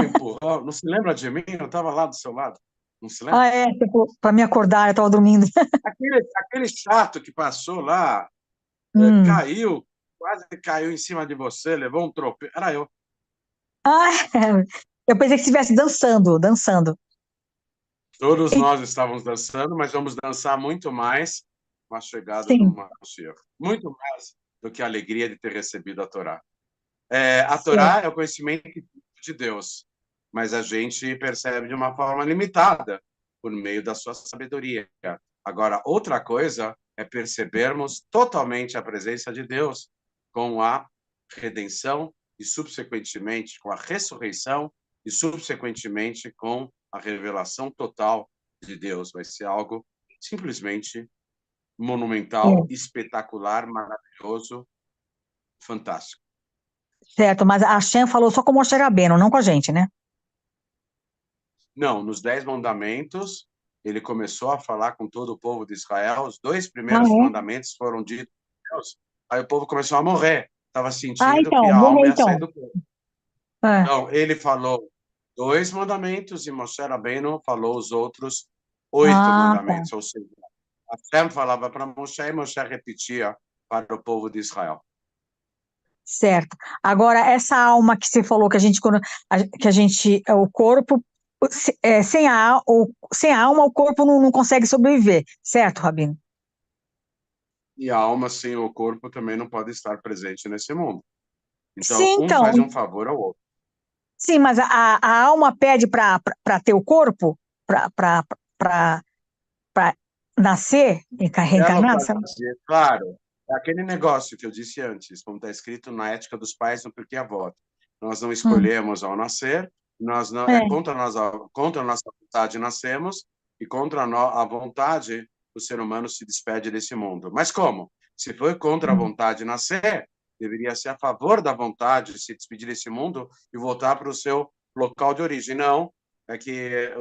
empurrão. Não se lembra de mim? Eu estava lá do seu lado. Não se lembra? Para me acordar, eu estava dormindo. Aquele chato que passou lá, Hum. caiu, quase caiu em cima de você, levou um tropeço. Era eu. Ah, eu pensei que estivesse dançando, dançando. Todos E- nós estávamos dançando, mas vamos dançar muito mais com a chegada do sim, Mashiach. Muito mais do que a alegria de ter recebido a Torá. A Torá certo. é o conhecimento de Deus, mas a gente percebe de uma forma limitada por meio da sua sabedoria. Agora, outra coisa é percebermos totalmente a presença de Deus com a redenção e, subsequentemente, com a ressurreição e, subsequentemente, com a revelação total de Deus. Vai ser algo simplesmente monumental, espetacular, maravilhoso, fantástico. Certo, mas a Hashem falou só com Moshe Rabbeinu, não com a gente, né? Não, nos 10 mandamentos, ele começou a falar com todo o povo de Israel. Os 2 Ah, primeiros é? mandamentos foram ditos por Deus. Aí o povo começou a morrer. Estava Ah, sentindo que então, a alma morreu ia sair então. do corpo. É. Então, ele falou 2 mandamentos e Moshe Rabbeinu falou os outros 8 Ah, tá. mandamentos. Ou seja, Hashem falava para Moshe e Moshe repetia para o povo de Israel. Certo. Agora, essa alma que você falou que a gente, o corpo, sem a alma, o corpo não consegue sobreviver, certo, Rabino? E a alma sem o corpo também não pode estar presente nesse mundo. Então, Sim, um então, faz um favor ao outro. sim, mas a alma pede para ter o corpo, para nascer, Ela reencarnar, sabe? fazia, claro, é aquele negócio que eu disse antes, como está escrito na Ética dos Pais no Porquê Avó. Nós não Hum, escolhemos ao nascer, nós não, é é, contra a nossa vontade nascemos e contra a vontade o ser humano se despede desse mundo. Mas como? Se foi contra a hum, vontade nascer, deveria ser a favor da vontade se despedir desse mundo e voltar para o seu local de origem. Não, é que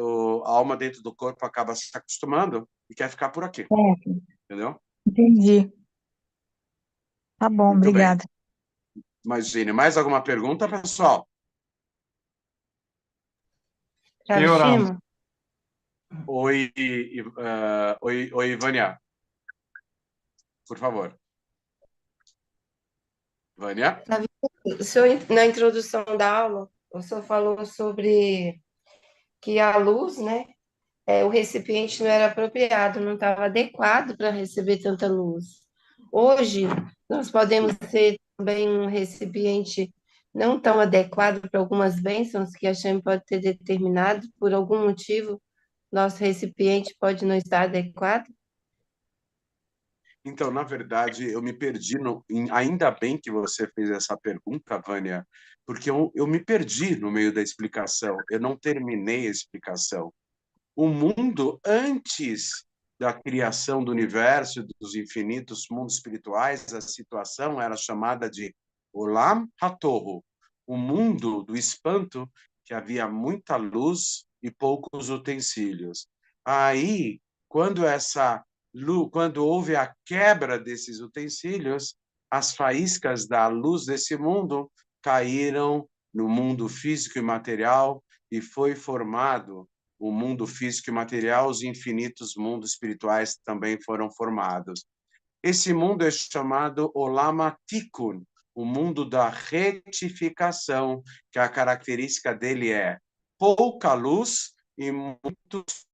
a alma dentro do corpo acaba se acostumando e quer ficar por aqui, é, entendeu? entendi. Tá bom, Muito bem. obrigada. Imagine. Mais alguma pergunta, pessoal? Rav Shimon, Oi, oi, Vânia. Por favor. Vânia? o senhor, na introdução da aula, o senhor falou sobre que a luz, né, o recipiente não era apropriado, não estava adequado para receber tanta luz. Hoje, nós podemos ter também um recipiente não tão adequado para algumas bênçãos que a Shem pode ter determinado, por algum motivo, nosso recipiente pode não estar adequado. Então, na verdade, eu me perdi. Ainda bem que você fez essa pergunta, Vânia, porque eu me perdi no meio da explicação. Eu não terminei a explicação. O mundo antes da criação do universo, dos infinitos mundos espirituais, a situação era chamada de Olam HaTohu, o mundo do espanto, que havia muita luz e poucos utensílios. Aí, quando houve a quebra desses utensílios, as faíscas da luz desse mundo caíram no mundo físico e material e foi formado o mundo físico e material, os infinitos mundos espirituais também foram formados. Esse mundo é chamado Olama Tikkun, o mundo da retificação, que a característica dele é pouca luz e muitos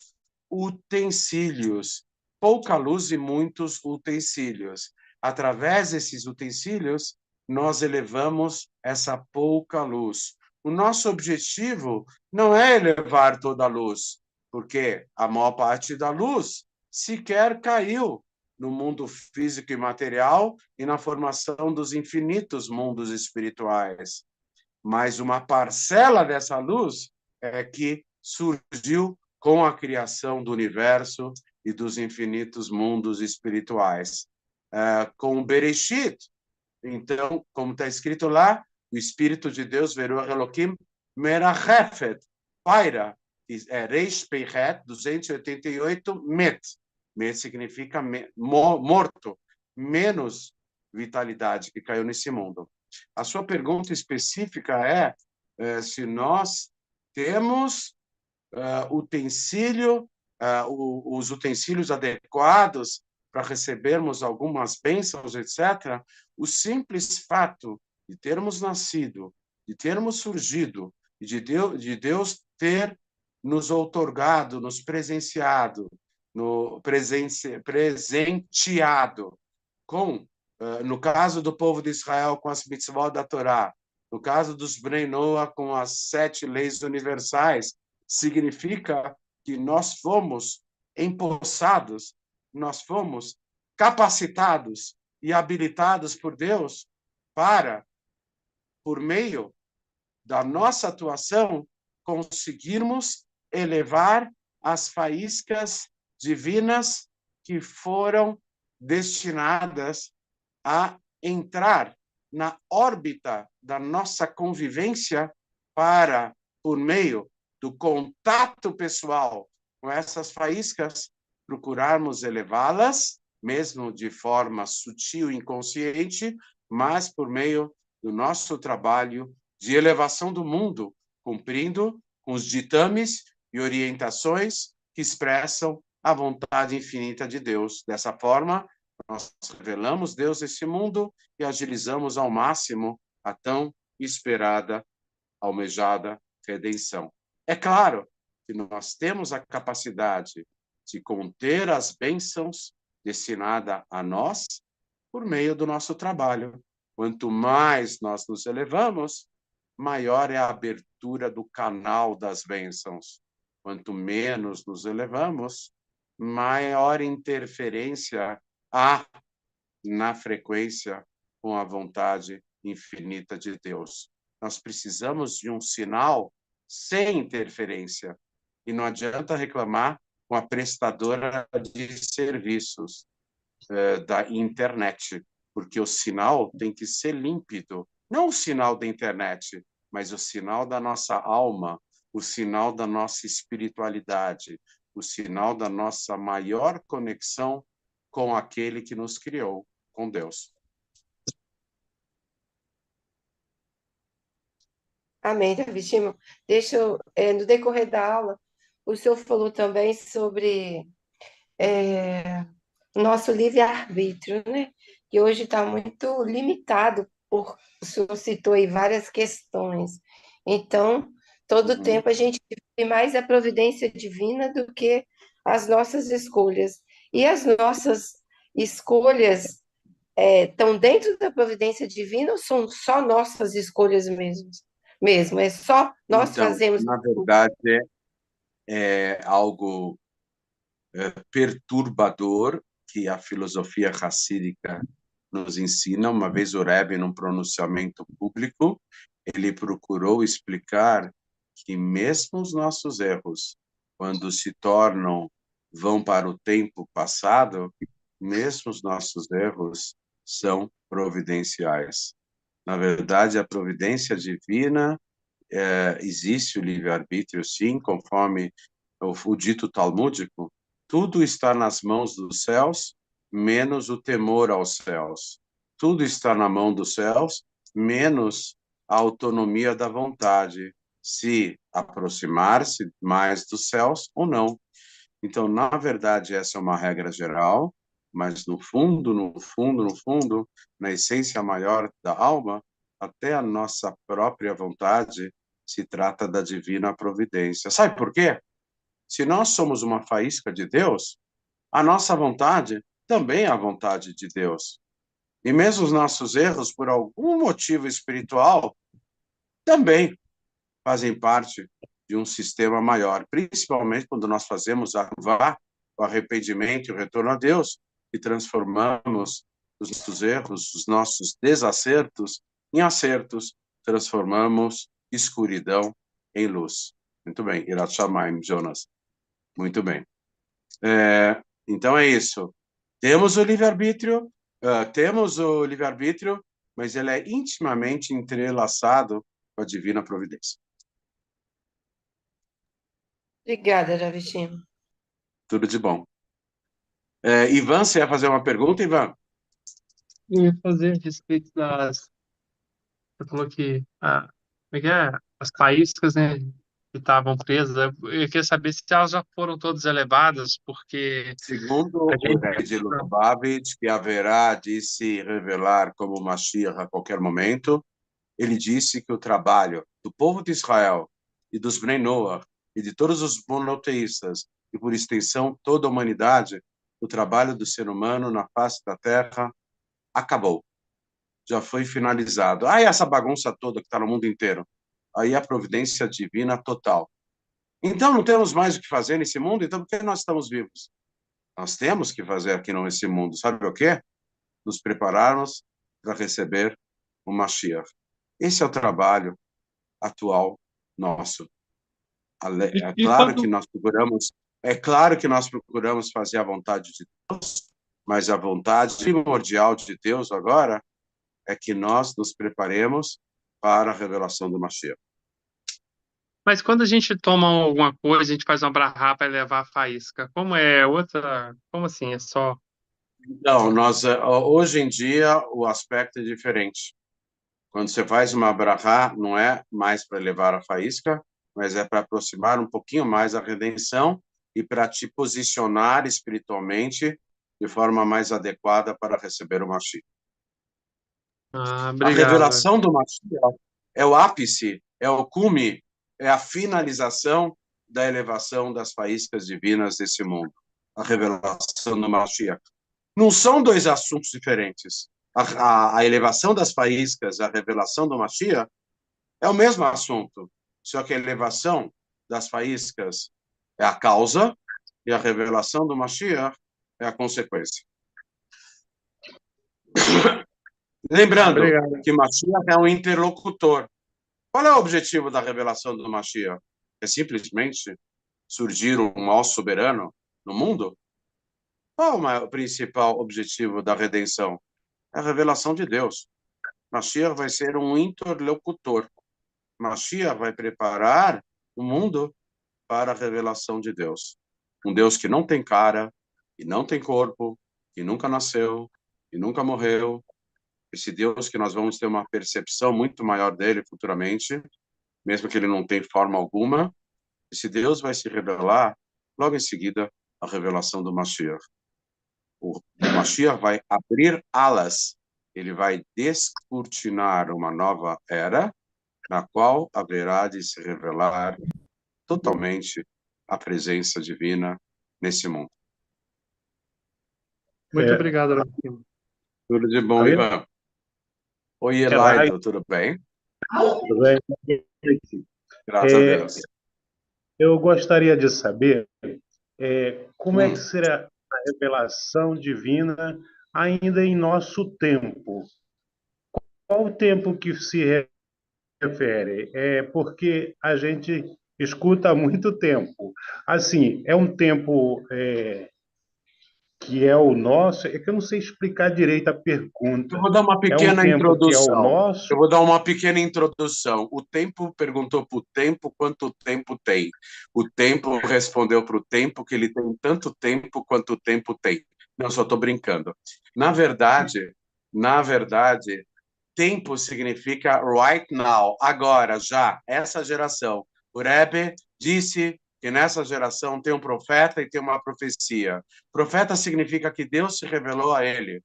utensílios. Pouca luz e muitos utensílios. Através desses utensílios, nós elevamos essa pouca luz. O nosso objetivo não é elevar toda a luz, porque a maior parte da luz sequer caiu no mundo físico e material e na formação dos infinitos mundos espirituais. Mas uma parcela dessa luz é que surgiu com a criação do universo e dos infinitos mundos espirituais. Com o Bereshit, então, como está escrito lá, o Espírito de Deus, Veruach Elohim, Merachefet, paira, Reish Peichet, 288, Met. Met significa morto, menos vitalidade que caiu nesse mundo. A sua pergunta específica se nós temos os utensílios adequados para recebermos algumas bênçãos, etc., o simples fato de termos nascido, de termos surgido, e de Deus ter nos outorgado, nos presenciado, presenteado com, no caso do povo de Israel, com as mitzvot da Torá, no caso dos Bnei Noah, com as 7 leis universais, significa que nós fomos empossados, nós fomos capacitados e habilitados por Deus para, por meio da nossa atuação, conseguirmos elevar as faíscas divinas que foram destinadas a entrar na órbita da nossa convivência para, por meio do contato pessoal com essas faíscas, procurarmos elevá-las, mesmo de forma sutil e inconsciente, mas por meio do nosso trabalho de elevação do mundo, cumprindo com os ditames e orientações que expressam a vontade infinita de Deus. Dessa forma, nós revelamos Deus nesse mundo e agilizamos ao máximo a tão esperada, almejada redenção. É claro que nós temos a capacidade de conter as bênçãos destinadas a nós por meio do nosso trabalho. Quanto mais nós nos elevamos, maior é a abertura do canal das bênçãos. Quanto menos nos elevamos, maior interferência há na frequência com a vontade infinita de Deus. Nós precisamos de um sinal sem interferência. E não adianta reclamar com a prestadora de serviços da internet, porque o sinal tem que ser límpido. Não o sinal da internet, mas o sinal da nossa alma, o sinal da nossa espiritualidade, o sinal da nossa maior conexão com aquele que nos criou, com Deus. Amém, Davi. No decorrer da aula, o senhor falou também sobre o nosso livre-arbítrio, né? Que hoje está muito limitado o senhor citou aí várias questões. Então, todo tempo a gente tem mais a providência divina do que as nossas escolhas. E as nossas escolhas estão dentro da providência divina ou são só nossas escolhas mesmo? É só nós Então, fazemos. na verdade, é algo perturbador que a filosofia racídica nos ensina. Uma vez o Rebbe, num pronunciamento público, ele procurou explicar que mesmo os nossos erros, quando vão para o tempo passado, mesmo os nossos erros são providenciais. Na verdade, a providência divina, existe o livre-arbítrio, sim, conforme o dito talmúdico, tudo está nas mãos dos céus, menos o temor aos céus. Tudo está na mão dos céus, menos a autonomia da vontade, se aproximar-se mais dos céus ou não. Então, na verdade, essa é uma regra geral, mas no fundo, na essência maior da alma, até a nossa própria vontade se trata da divina providência. Sabe por quê? Se nós somos uma faísca de Deus, a nossa vontade também é a vontade de Deus. E mesmo os nossos erros, por algum motivo espiritual, também fazem parte de um sistema maior, principalmente quando nós fazemos o arrependimento e o retorno a Deus, e transformamos os nossos erros, os nossos desacertos em acertos, transformamos escuridão em luz. Muito bem, Irat Shamayim, Jonas. Muito bem. Então é isso. Temos o livre-arbítrio, mas ele é intimamente entrelaçado com a divina providência. Obrigada, Davi. Tudo de bom. Ivan, você ia fazer uma pergunta, Ivan? Eu ia fazer a respeito das. Você falou que como é que é? As faíscas, né, que estavam presas. Eu queria saber se elas já foram todas elevadas, porque Segundo a o gente. rei de Lubavitch, que haverá de se revelar como Mashiach a qualquer momento, ele disse que o trabalho do povo de Israel e dos Bnei Noach e de todos os monoteístas e, por extensão, toda a humanidade, o trabalho do ser humano na face da Terra acabou. Já foi finalizado. Aí essa bagunça toda que está no mundo inteiro. Aí a providência divina total. Então não temos mais o que fazer nesse mundo, então por que nós estamos vivos? Nós temos que fazer aqui nesse mundo, sabe o quê? Nos prepararmos para receber o Mashiach. Esse é o trabalho atual nosso. E quando. É claro que nós procuramos fazer a vontade de Deus, Mas a vontade primordial de Deus agora é que nós nos preparemos para a revelação do Mashiach. Mas quando a gente toma alguma coisa, a gente faz uma brahá para levar a faísca. Como é outra? Como assim? É só. Então, hoje em dia, o aspecto é diferente. Quando você faz uma brahá, não é mais para levar a faísca, mas é para aproximar um pouquinho mais a redenção e para te posicionar espiritualmente de forma mais adequada para receber o Mashiach. Ah, A obrigado. revelação do Mashiach é o ápice, é o cume, é a finalização da elevação das faíscas divinas desse mundo. A revelação do Mashiach. Não são dois assuntos diferentes. A elevação das faíscas, a revelação do Mashiach, é o mesmo assunto, só que a elevação das faíscas é a causa e a revelação do Mashiach é a consequência. Lembrando Obrigado. que Mashiach é um interlocutor. Qual é o objetivo da revelação do Mashiach? É simplesmente surgir um mal soberano no mundo? Qual é o principal objetivo da redenção? É a revelação de Deus. Mashiach vai ser um interlocutor. Mashiach vai preparar o mundo para a revelação de Deus. Um Deus que não tem cara, que não tem corpo, que nunca nasceu, que nunca morreu. Esse Deus que nós vamos ter uma percepção muito maior dele futuramente, mesmo que ele não tenha forma alguma. Esse Deus vai se revelar logo em seguida a revelação do Mashiach. O Mashiach vai abrir alas, ele vai descortinar uma nova era, na qual haverá de se revelar totalmente a presença divina nesse mundo. Muito obrigado, Elohim. Tudo de bom, Oi? Ivan. Oi, Elai, Elaida, tudo bem? tudo bem? Graças a É, Deus. eu gostaria de saber como é que Hum. será a revelação divina ainda em nosso tempo. Qual o tempo que se refere? É porque a gente escuta há muito tempo. Assim, é um tempo que é o nosso, é que eu não sei explicar direito a Eu pergunta. vou dar uma É um pequena tempo que é o introdução. nosso. Eu vou dar uma pequena introdução. O tempo perguntou para o tempo quanto tempo tem. O tempo respondeu para o tempo que ele tem tanto tempo quanto o tempo tem. Não, só estou brincando. Na verdade, tempo significa right now, agora, já, essa geração. O Rebbe disse que nessa geração tem um profeta e tem uma profecia. Profeta significa que Deus se revelou a ele.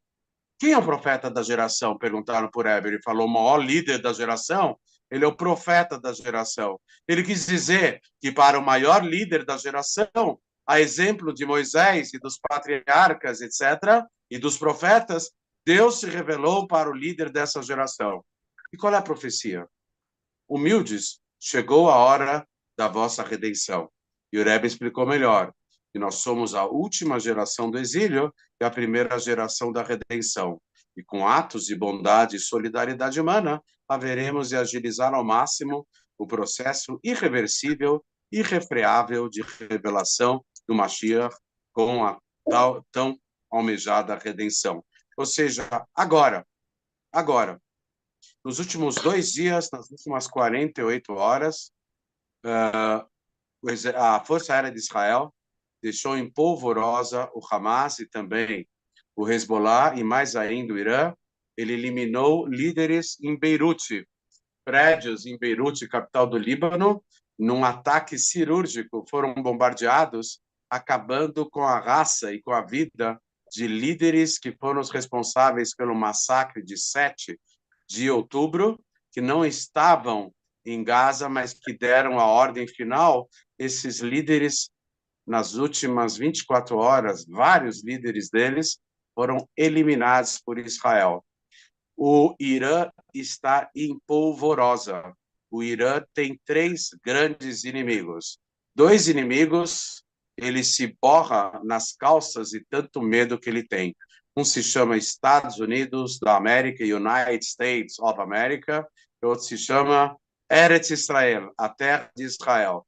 Quem é o profeta da geração? Perguntaram por Heber. Ele falou, o maior líder da geração, ele é o profeta da geração. Ele quis dizer que para o maior líder da geração, a exemplo de Moisés e dos patriarcas, etc., e dos profetas, Deus se revelou para o líder dessa geração. E qual é a profecia? Humildes, chegou a hora da vossa redenção. E o Rebbe explicou melhor, que nós somos a última geração do exílio e a primeira geração da redenção. E com atos de bondade e solidariedade humana, haveremos de agilizar ao máximo o processo irreversível, irrefreável de revelação do Mashiach com a tão almejada redenção. Ou seja, agora, nos últimos 2 dias, nas últimas 48 horas, a Força Aérea de Israel deixou em polvorosa o Hamas e também o Hezbollah, e mais ainda o Irã. Ele eliminou líderes em Beirute, prédios em Beirute, capital do Líbano, num ataque cirúrgico, foram bombardeados, acabando com a raça e com a vida de líderes que foram os responsáveis pelo massacre de 7 de outubro, que não estavam em Gaza, mas que deram a ordem final. Esses líderes, nas últimas 24 horas, vários líderes deles foram eliminados por Israel. O Irã está em polvorosa. O Irã tem 3 grandes inimigos. 2 inimigos, ele se borra nas calças de tanto medo que ele tem. Um se chama Estados Unidos da América, United States of America, e outro se chama Eretz Israel, a terra de Israel.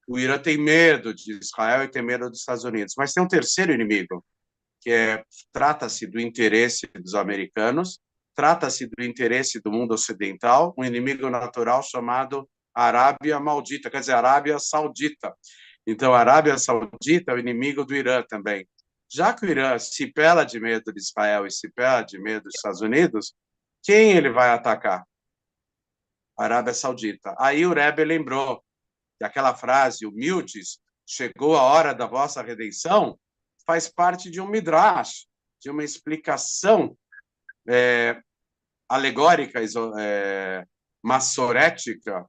O Irã tem medo de Israel e tem medo dos Estados Unidos. Mas tem um terceiro inimigo. trata-se do interesse dos americanos, trata-se do interesse do mundo ocidental, um inimigo natural chamado Arábia Maldita, quer dizer, Arábia Saudita. Então, a Arábia Saudita é o inimigo do Irã também. Já que o Irã se pela de medo de Israel e se pela de medo dos Estados Unidos, quem ele vai atacar? A Arábia Saudita. Aí o Rebbe lembrou que aquela frase, humildes, chegou a hora da vossa redenção, faz parte de um midrash, de uma explicação alegórica, massorética,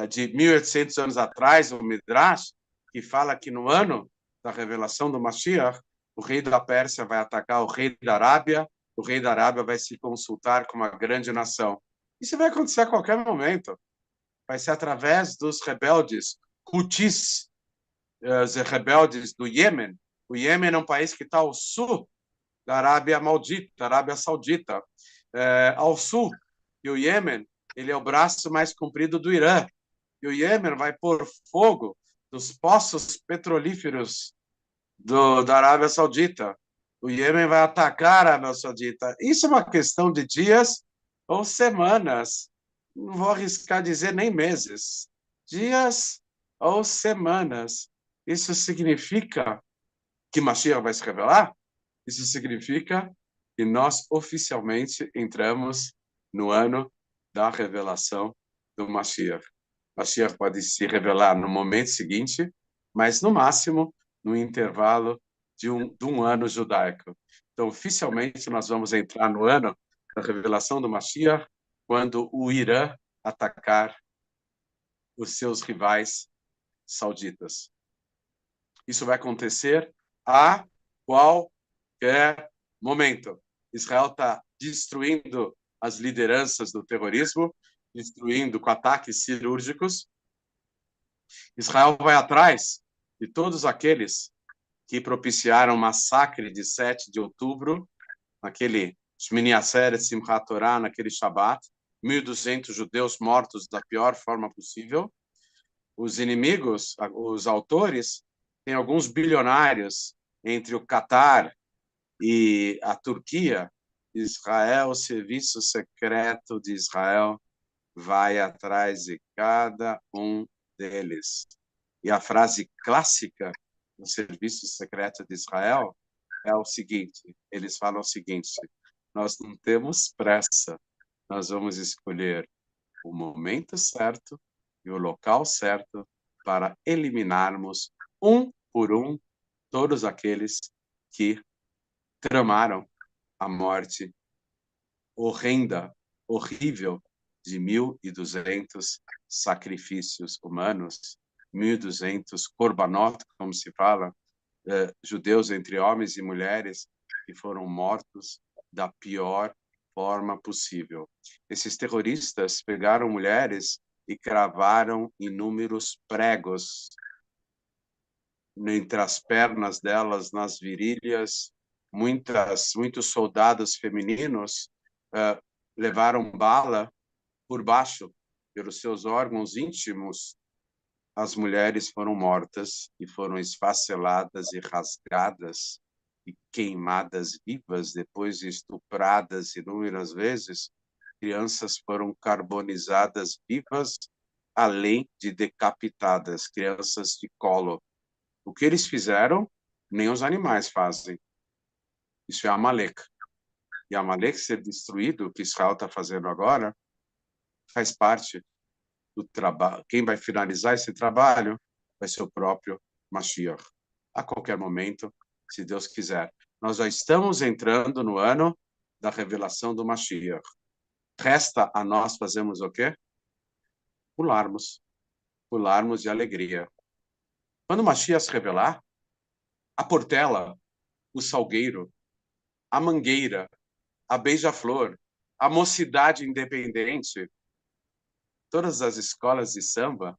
de 1.800 anos atrás, o midrash, que fala que no ano da revelação do Mashiach, o rei da Pérsia vai atacar o rei da Arábia, o rei da Arábia vai se consultar com uma grande nação. Isso vai acontecer a qualquer momento. Vai ser através dos rebeldes Houthis, os rebeldes do Iêmen. O Iêmen é um país que está ao sul da Arábia Maldita, da Arábia Saudita, ao sul. E o Iêmen, ele é o braço mais comprido do Irã. E o Iêmen vai pôr fogo nos poços petrolíferos da Arábia Saudita. O Iêmen vai atacar a Arábia Saudita. Isso é uma questão de dias ou semanas. Não vou arriscar dizer nem meses. Dias ou semanas. Isso significa que Mashiach vai se revelar? Isso significa que nós oficialmente entramos no ano da revelação do Mashiach. Mashiach pode se revelar no momento seguinte, mas no máximo no intervalo de um ano judaico. Então, oficialmente, nós vamos entrar no ano da revelação do Mashiach, quando o Irã atacar os seus rivais sauditas. Isso vai acontecer a qualquer momento. Israel está destruindo as lideranças do terrorismo, destruindo com ataques cirúrgicos. Israel vai atrás de todos aqueles que propiciaram o massacre de 7 de outubro, naquele Shmini Atzeret Simchat Torah, naquele Shabat, 1.200 judeus mortos da pior forma possível. Os inimigos, os autores, têm alguns bilionários entre o Catar e a Turquia. Israel, o serviço secreto de Israel, vai atrás de cada um deles. E a frase clássica do serviço secreto de Israel é o seguinte, eles falam o seguinte: nós não temos pressa, nós vamos escolher o momento certo e o local certo para eliminarmos um por um todos aqueles que tramaram a morte horrenda, horrível de 1.200 sacrifícios humanos, 1.200 korbanot, como se fala, judeus entre homens e mulheres que foram mortos da pior forma possível. Esses terroristas pegaram mulheres e cravaram inúmeros pregos entre as pernas delas, nas virilhas. Muitos soldados femininos levaram bala por baixo, pelos seus órgãos íntimos. As mulheres foram mortas e foram esfaceladas e rasgadas e queimadas vivas, depois estupradas inúmeras vezes. Crianças foram carbonizadas vivas, além de decapitadas, crianças de colo. O que eles fizeram, nem os animais fazem. Isso é Amalek. E Amalek ser destruído, o que Israel está fazendo agora, faz parte do trabalho. Quem vai finalizar esse trabalho vai ser o próprio Mashiach. A qualquer momento, se Deus quiser. Nós já estamos entrando no ano da revelação do Mashiach. Resta a nós fazermos o quê? Pularmos de alegria. Quando o Mashiach se revelar, a portela, o salgueiro, a mangueira, a beija-flor, a mocidade independente, todas as escolas de samba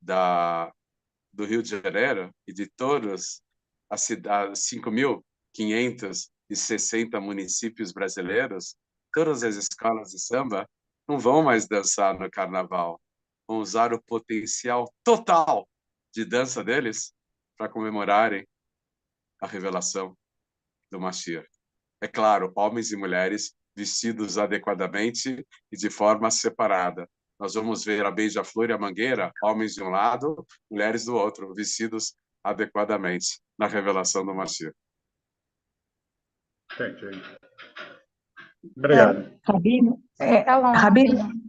do Rio de Janeiro e de todos as 5.560 municípios brasileiros, todas as escolas de samba não vão mais dançar no carnaval, vão usar o potencial total de dança deles para comemorarem a revelação do Mashiach. É claro, homens e mulheres vestidos adequadamente e de forma separada. Nós vamos ver a beija-flor e a mangueira, homens de um lado, mulheres do outro, vestidos adequadamente na revelação do Mashiach. Entendi. Obrigado. Rabino, Shalom, Rabino, Rabino.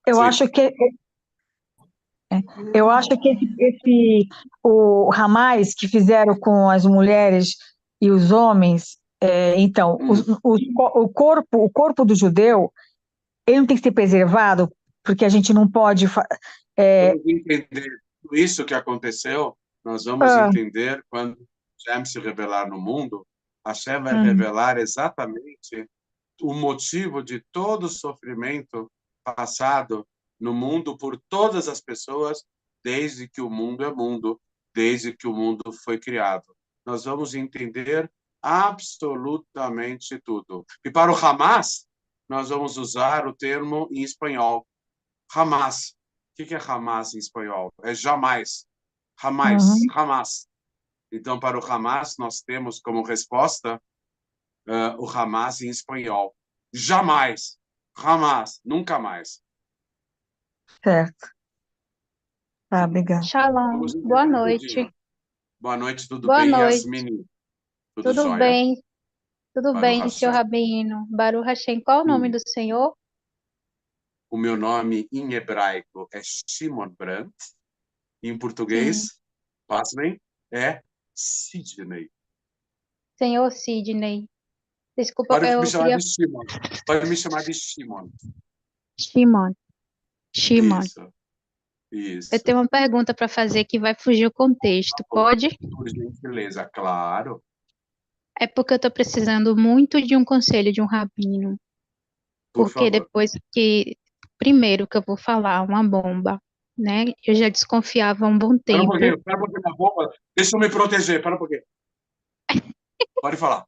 eu Sim. acho que o Hamas que fizeram com as mulheres e os homens, então, o corpo do judeu, ele não tem que ser preservado, porque a gente não pode. Vamos entender tudo isso que aconteceu, nós vamos entender quando Hashem se revelar no mundo, Hashem vai revelar exatamente o motivo de todo o sofrimento passado no mundo por todas as pessoas, desde que o mundo é mundo, desde que o mundo foi criado. Nós vamos entender absolutamente tudo. E para o Hamas, nós vamos usar o termo em espanhol, Hamas. O que é Hamas em espanhol? É jamais. Jamais. Hamas. Então, para o Hamas, nós temos como resposta o Hamas em espanhol. Jamais. Hamas. Nunca mais. Certo. Tá, obrigada. Shalom, Vamos boa entender noite. tudinho. Boa noite, tudo Boa bem, noite. Yasmini? Tudo Tudo jóia? bem? Tudo Baruch bem, senhor Hashem. Rabino. Baruch Hashem, qual o nome do senhor? O meu nome em hebraico é Shimon Brandt. Em português, pasmem, é Sidney. Senhor Sidney. Desculpa, Pode me eu chamar queria... de Shimon. Pode me chamar de Shimon. Shimon. Shimon. Isso. Isso. Eu tenho uma pergunta para fazer que vai fugir o contexto. Pode? Por gentileza, claro. É porque eu estou precisando muito de um conselho de um rabino. Por Porque favor. depois que... Primeiro que eu vou falar uma bomba, né? Eu já desconfiava há um bom Espera um tempo. pouquinho, na bomba. Deixa eu me proteger, espera um pouquinho. Pode falar.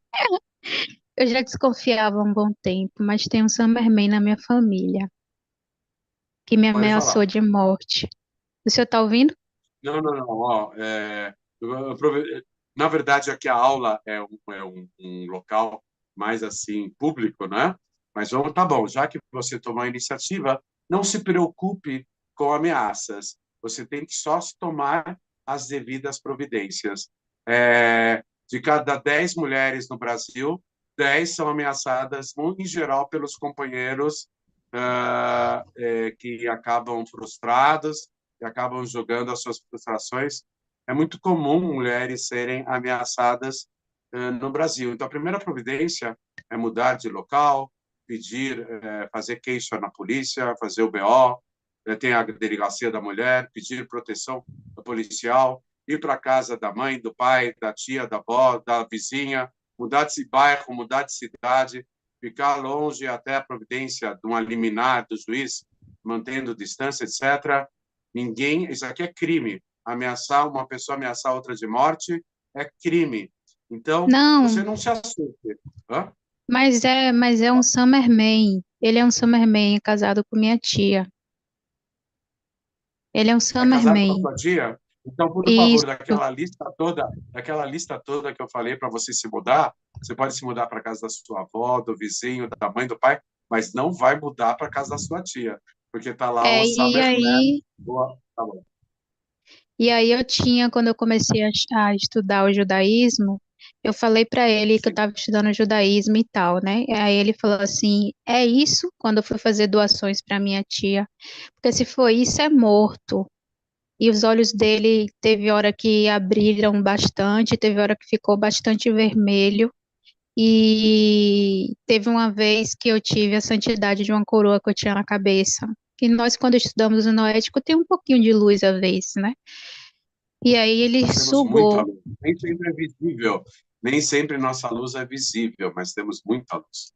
Eu já desconfiava há um bom tempo, mas tem um Summerman na minha família que me Pode ameaçou falar. de morte. O senhor está ouvindo? Não. Ó, na verdade, aqui a aula é um local mais assim público, né? Mas vamos, tá bom. Já que você tomou a iniciativa, não se preocupe com ameaças. Você tem que só tomar as devidas providências. De cada 10 mulheres no Brasil, 10 são ameaçadas, em geral, pelos companheiros que acabam frustrados e acabam jogando as suas frustrações. É muito comum mulheres serem ameaçadas no Brasil. Então, a primeira providência é mudar de local, pedir, fazer queixa na polícia, fazer o BO, tem a delegacia da mulher, pedir proteção policial, ir para a casa da mãe, do pai, da tia, da avó, da vizinha, mudar de bairro, mudar de cidade, ficar longe até a providência de uma liminar do juiz, mantendo distância, etc. Ninguém, isso aqui é crime. Ameaçar uma pessoa, ameaçar outra de morte é crime. Então, Não, você não se assuste. Hã? mas é um Summerman. Ele é um Summerman, casado com minha tia. Ele é um É casado com a Summerman. sua tia? Então, por Isso. favor, daquela lista toda que eu falei para você se mudar, você pode se mudar para casa da sua avó, do vizinho, da mãe, do pai, mas não vai mudar para casa da sua tia, porque está lá o E Summerman. aí, Tá bom. eu tinha, quando eu comecei a estudar o judaísmo, eu falei para ele que eu estava estudando judaísmo e tal, né? Aí ele falou assim: é isso, quando eu fui fazer doações para minha tia, porque se for isso, é morto. E os olhos dele, teve hora que abriram bastante, teve hora que ficou bastante vermelho. E teve uma vez que eu tive a santidade de uma coroa que eu tinha na cabeça. Que nós, quando estudamos o noético, tem um pouquinho de luz às vezes, né? E aí ele Nós temos muita sugou. luz. Nem sempre é visível. Nem sempre nossa luz é visível, mas temos muita luz.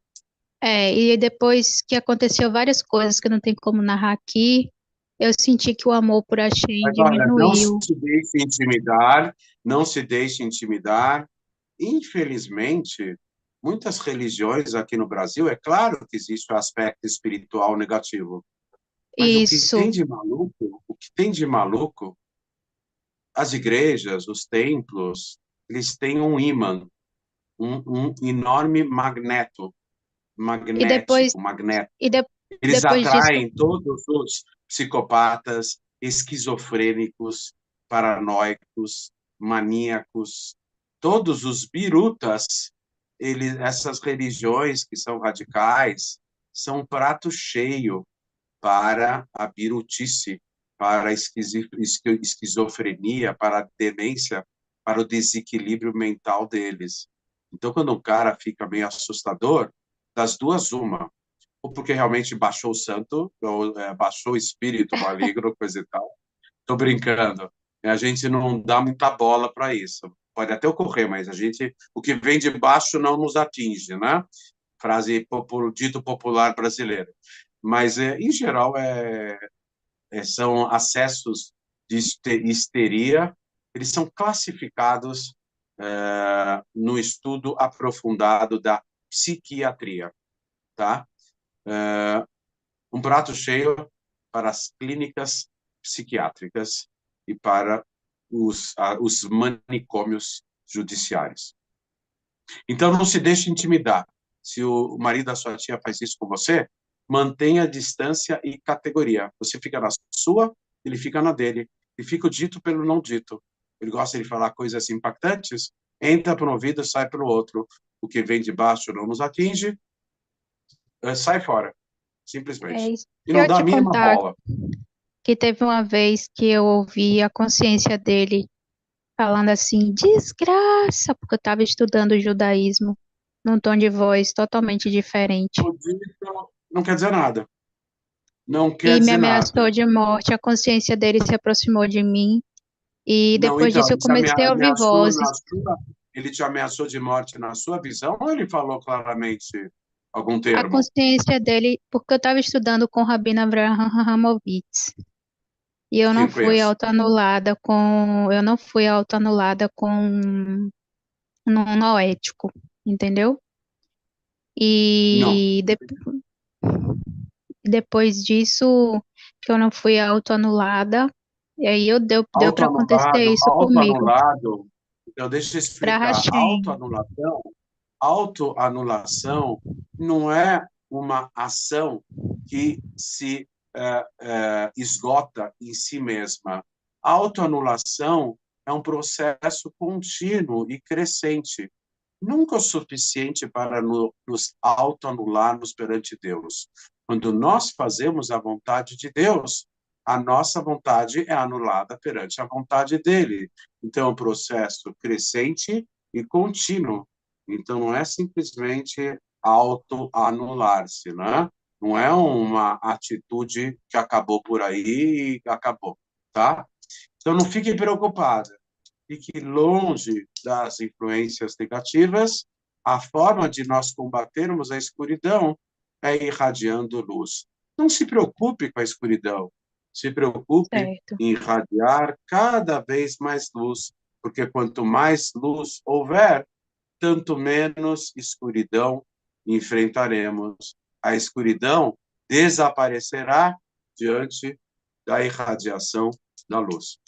E depois que aconteceu várias coisas que não tem como narrar aqui, eu senti que o amor por Hashem Mas olha, não diminuiu. se deixe intimidar, não se deixe intimidar. Infelizmente, muitas religiões aqui no Brasil, é claro que existe o aspecto espiritual negativo, mas o que Isso. tem de maluco, as igrejas, os templos, eles têm um ímã, um enorme E depois, magnético. e de- Eles depois disso, atraem todos os psicopatas, esquizofrênicos, paranoicos, maníacos, todos os birutas. Essas religiões que são radicais são um prato cheio para a birutice, para a esquizofrenia, para a demência, para o desequilíbrio mental deles. Então, quando um cara fica meio assustador, das duas, uma, ou porque realmente baixou o santo, ou baixou o espírito maligno, coisa e tal. Estou brincando. A gente não dá muita bola para isso. Pode até ocorrer, mas o que vem de baixo não nos atinge, né? Frase dito popular brasileiro. Mas, em geral, são acessos de histeria, eles são classificados no estudo aprofundado da psiquiatria, tá? Um prato cheio para as clínicas psiquiátricas e para os manicômios judiciários. Então, não se deixe intimidar. Se o marido da sua tia faz isso com você, mantenha distância e categoria. Você fica na sua, ele fica na dele. E fica o dito pelo não dito. Ele gosta de falar coisas impactantes, entra por um ouvido, sai pelo outro. O que vem de baixo não nos atinge, sai fora, é simplesmente. isso. E Se não eu dá a te mínima contar bola. que teve uma vez que eu ouvi a consciência dele falando assim, desgraça, porque eu estava estudando judaísmo num tom de voz totalmente diferente. O dito não quer dizer nada. Não quer E me dizer ameaçou nada. de morte. A consciência dele se aproximou de mim. E Não, depois então, disso eu comecei a ouvir vozes. ele te ameaçou de morte na sua visão ou ele falou claramente algum A termo? consciência dele, porque eu estava estudando com o Rabino Avraham Ramovitz. E Sim, conheço. eu não fui autoanulada com no noético, entendeu? Não. E depois disso, que eu não fui autoanulada, e aí deu para acontecer isso comigo, Autoanulado. Então, deixa eu para explicar. Hashem. Autoanulação não é uma ação que se esgota em si mesma. Autoanulação é um processo contínuo e crescente, nunca o suficiente para nos autoanularmos perante Deus. Quando nós fazemos a vontade de Deus, a nossa vontade é anulada perante a vontade dele. Então, é um processo crescente e contínuo. Então, não é simplesmente autoanular-se, né? Não é uma atitude que acabou por aí e acabou, tá? Então, não fiquem preocupados. Fique longe das influências negativas. A forma de nós combatermos a escuridão é irradiando luz. Não se preocupe com a escuridão. Se preocupe Certo. em irradiar cada vez mais luz, porque quanto mais luz houver, tanto menos escuridão enfrentaremos. A escuridão desaparecerá diante da irradiação da luz.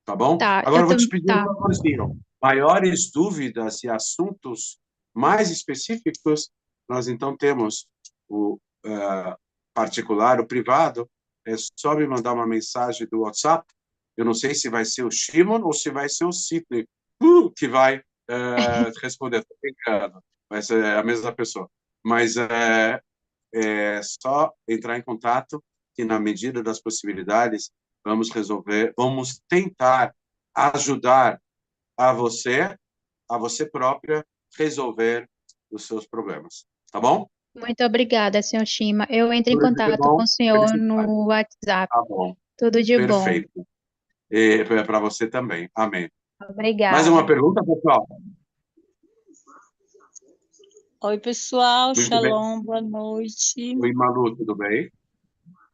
Tá bom? Tá, Agora eu vou te pedir um favorzinho. Maiores dúvidas e assuntos mais específicos, nós então temos o particular, o privado, é só me mandar uma mensagem do WhatsApp. Eu não sei se vai ser o Shimon ou se vai ser o Sidney que vai responder. Estou brincando, vai ser a mesma pessoa. Mas é só entrar em contato que, na medida das possibilidades, vamos tentar ajudar a você própria, resolver os seus problemas. Tá bom? muito obrigada, senhor Shima. Eu entro em Tudo de contato com bom, o senhor felicidade. no WhatsApp. Tá bom, Tudo de bom. perfeito. E para você também. Amém. Mais uma Obrigada. pergunta, pessoal? Oi, pessoal, Muito bem. shalom, boa noite. Oi, Malu, tudo bem?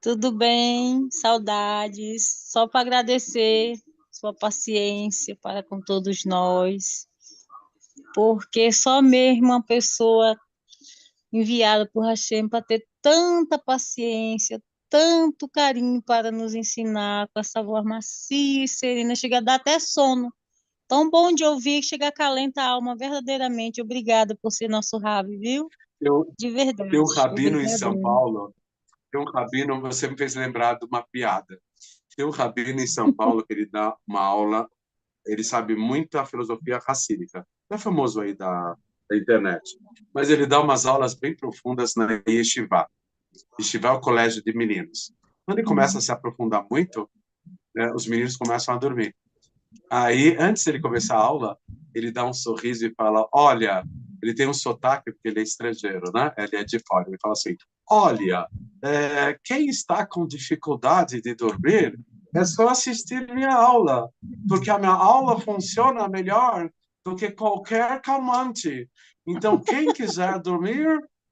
Tudo bem? Saudades. Só para agradecer sua paciência para com todos nós, porque só mesmo uma pessoa enviada por Hashem para ter tanta paciência, tanto carinho para nos ensinar, com essa voz macia e serena, chega a dar até sono. Tão bom de ouvir, chega a acalenta a alma verdadeiramente. Obrigada por ser nosso Rabi, viu? Eu, De tem verdade. um rabino em São Obrigadão. Paulo, tem um rabino, você me fez lembrar de uma piada. Tem um rabino em São Paulo que ele dá uma aula, ele sabe muito a filosofia racídica. É famoso aí da internet. Mas ele dá umas aulas bem profundas na Yeshiva. Yeshiva é o colégio de meninos. Quando ele começa a se aprofundar muito, né, os meninos começam a dormir. Aí, antes de ele começar a aula, ele dá um sorriso e fala: Olha, ele tem um sotaque, porque ele é estrangeiro, né? Ele é de fora. Ele fala assim: Olha, quem está com dificuldade de dormir, é só assistir minha aula, porque a minha aula funciona melhor do que qualquer calmante. Então, quem quiser dormir,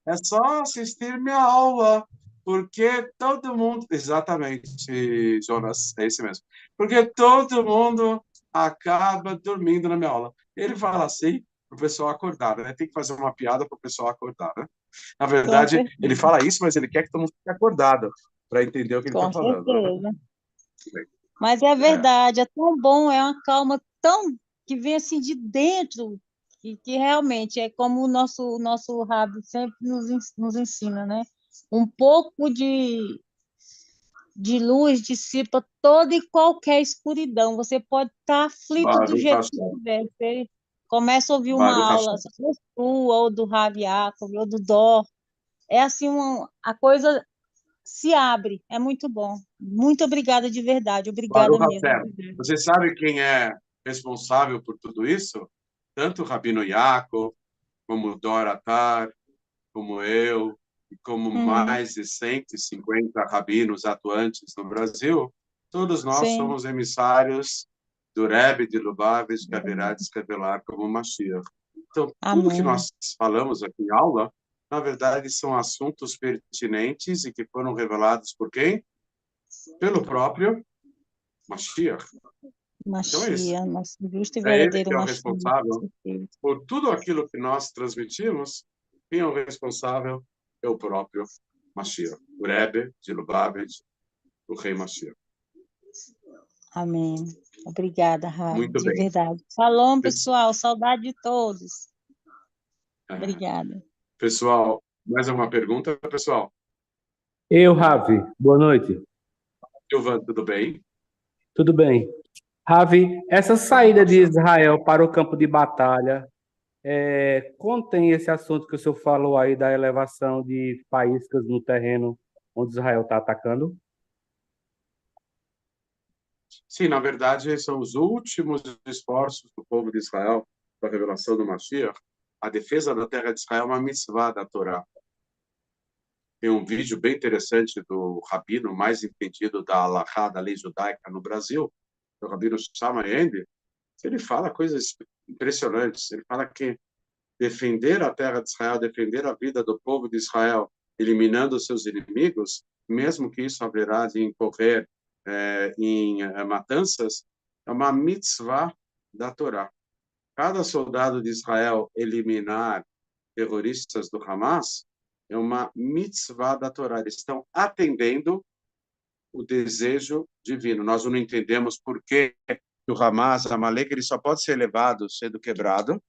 é só assistir minha aula, porque todo mundo. Exatamente, Jonas, é isso mesmo. Porque todo mundo acaba dormindo na minha aula. Ele fala assim para o pessoal acordar, né? Tem que fazer uma piada para o pessoal acordar, né? Na Com verdade, ele certeza. fala isso, mas ele quer que todo mundo fique acordado para entender o que ele está Com falando, né? certeza. Mas é É, verdade, é tão bom, é uma calma tão que vem assim de dentro, que realmente é como o nosso Rabi sempre nos ensina, né? Um pouco de luz dissipa toda e qualquer escuridão. Você pode estar aflito do Baruch jeito que Hashem, estiver. Você começa a ouvir uma Baruch aula Hashem. ou sua, ou do Rabi Yaakov, ou do Dor. É assim, a coisa se abre. É muito bom. Muito obrigada de verdade. Obrigada Baruch mesmo. Hashem. Você sabe quem é responsável por tudo isso? Tanto o Rabino Yaakov, como o Dor Atar, como eu, e como Uhum. mais de 150 rabinos atuantes no Brasil, todos nós Sim. somos emissários do Rebbe de Lubavitch, que haverá de se revelar como Mashiach. Então, tudo que Amém. nós falamos aqui em aula, na verdade, são assuntos pertinentes e que foram revelados por quem? Pelo próprio Mashiach. Então é isso. Machia, nosso justo e É ele verdadeiro que é o Machia. responsável por tudo aquilo que nós transmitimos. Quem é o responsável? É o próprio Mashiach, o Rebbe de Lubavitch, o rei Mashiach. Amém. Obrigada, Rabi, Muito de bem. verdade. Shalom, pessoal. Saudade de todos. É, Obrigada. pessoal, mais alguma pergunta, pessoal? Eu, Ravi, boa noite. Silvan, tudo bem? Tudo bem? Ravi, essa saída de Israel para o campo de batalha contém esse assunto que o senhor falou aí da elevação de faíscas no terreno onde Israel está atacando? Sim, na verdade, são os últimos esforços do povo de Israel para a revelação do Mashiach. A defesa da terra de Israel é uma mitzvah da Torá. Tem um vídeo bem interessante do rabino mais entendido da Halachá, da lei judaica no Brasil, o rabino Shammai Ende. Ele fala coisas impressionantes. Ele fala que defender a terra de Israel, defender a vida do povo de Israel, eliminando os seus inimigos, mesmo que isso haverá de incorrer em matanças, é uma mitzvah da Torá. Cada soldado de Israel eliminar terroristas do Hamas é uma mitzvah da Torá. Eles estão atendendo o desejo divino. Nós não entendemos por que o Hamas, Amalek, ele só pode ser elevado sendo quebrado,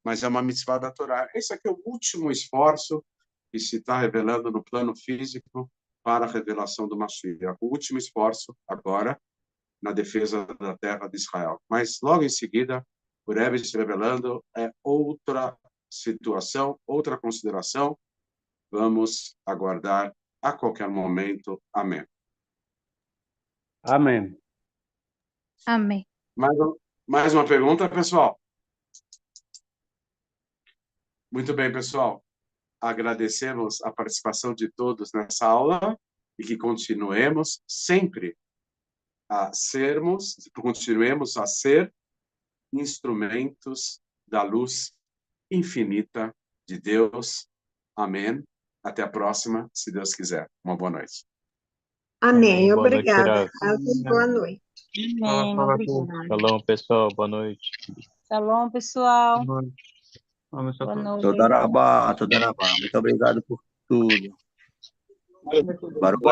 mas é uma mitzvah da Torá. Esse aqui é o último esforço que se está revelando no plano físico para a revelação do Mashiach. O último esforço agora na defesa da terra de Israel. Mas logo em seguida, o Rebbe se revelando é outra situação, outra consideração. Vamos aguardar a qualquer momento. Amém. Amém. Amém. Mais uma pergunta, pessoal? Muito bem, pessoal. Agradecemos a participação de todos nessa aula e que continuemos sempre a continuemos a ser instrumentos da luz infinita de Deus. Amém. Até a próxima, se Deus quiser. Uma boa noite. Amém. Boa noite, Obrigada. Ravi. Boa noite. Amém. Obrigada. Shalom, pessoal. Boa noite. Shalom, pessoal. Boa noite. Vamos a Boa todos. noite. Toda Rabá, muito obrigado por tudo. Baruch,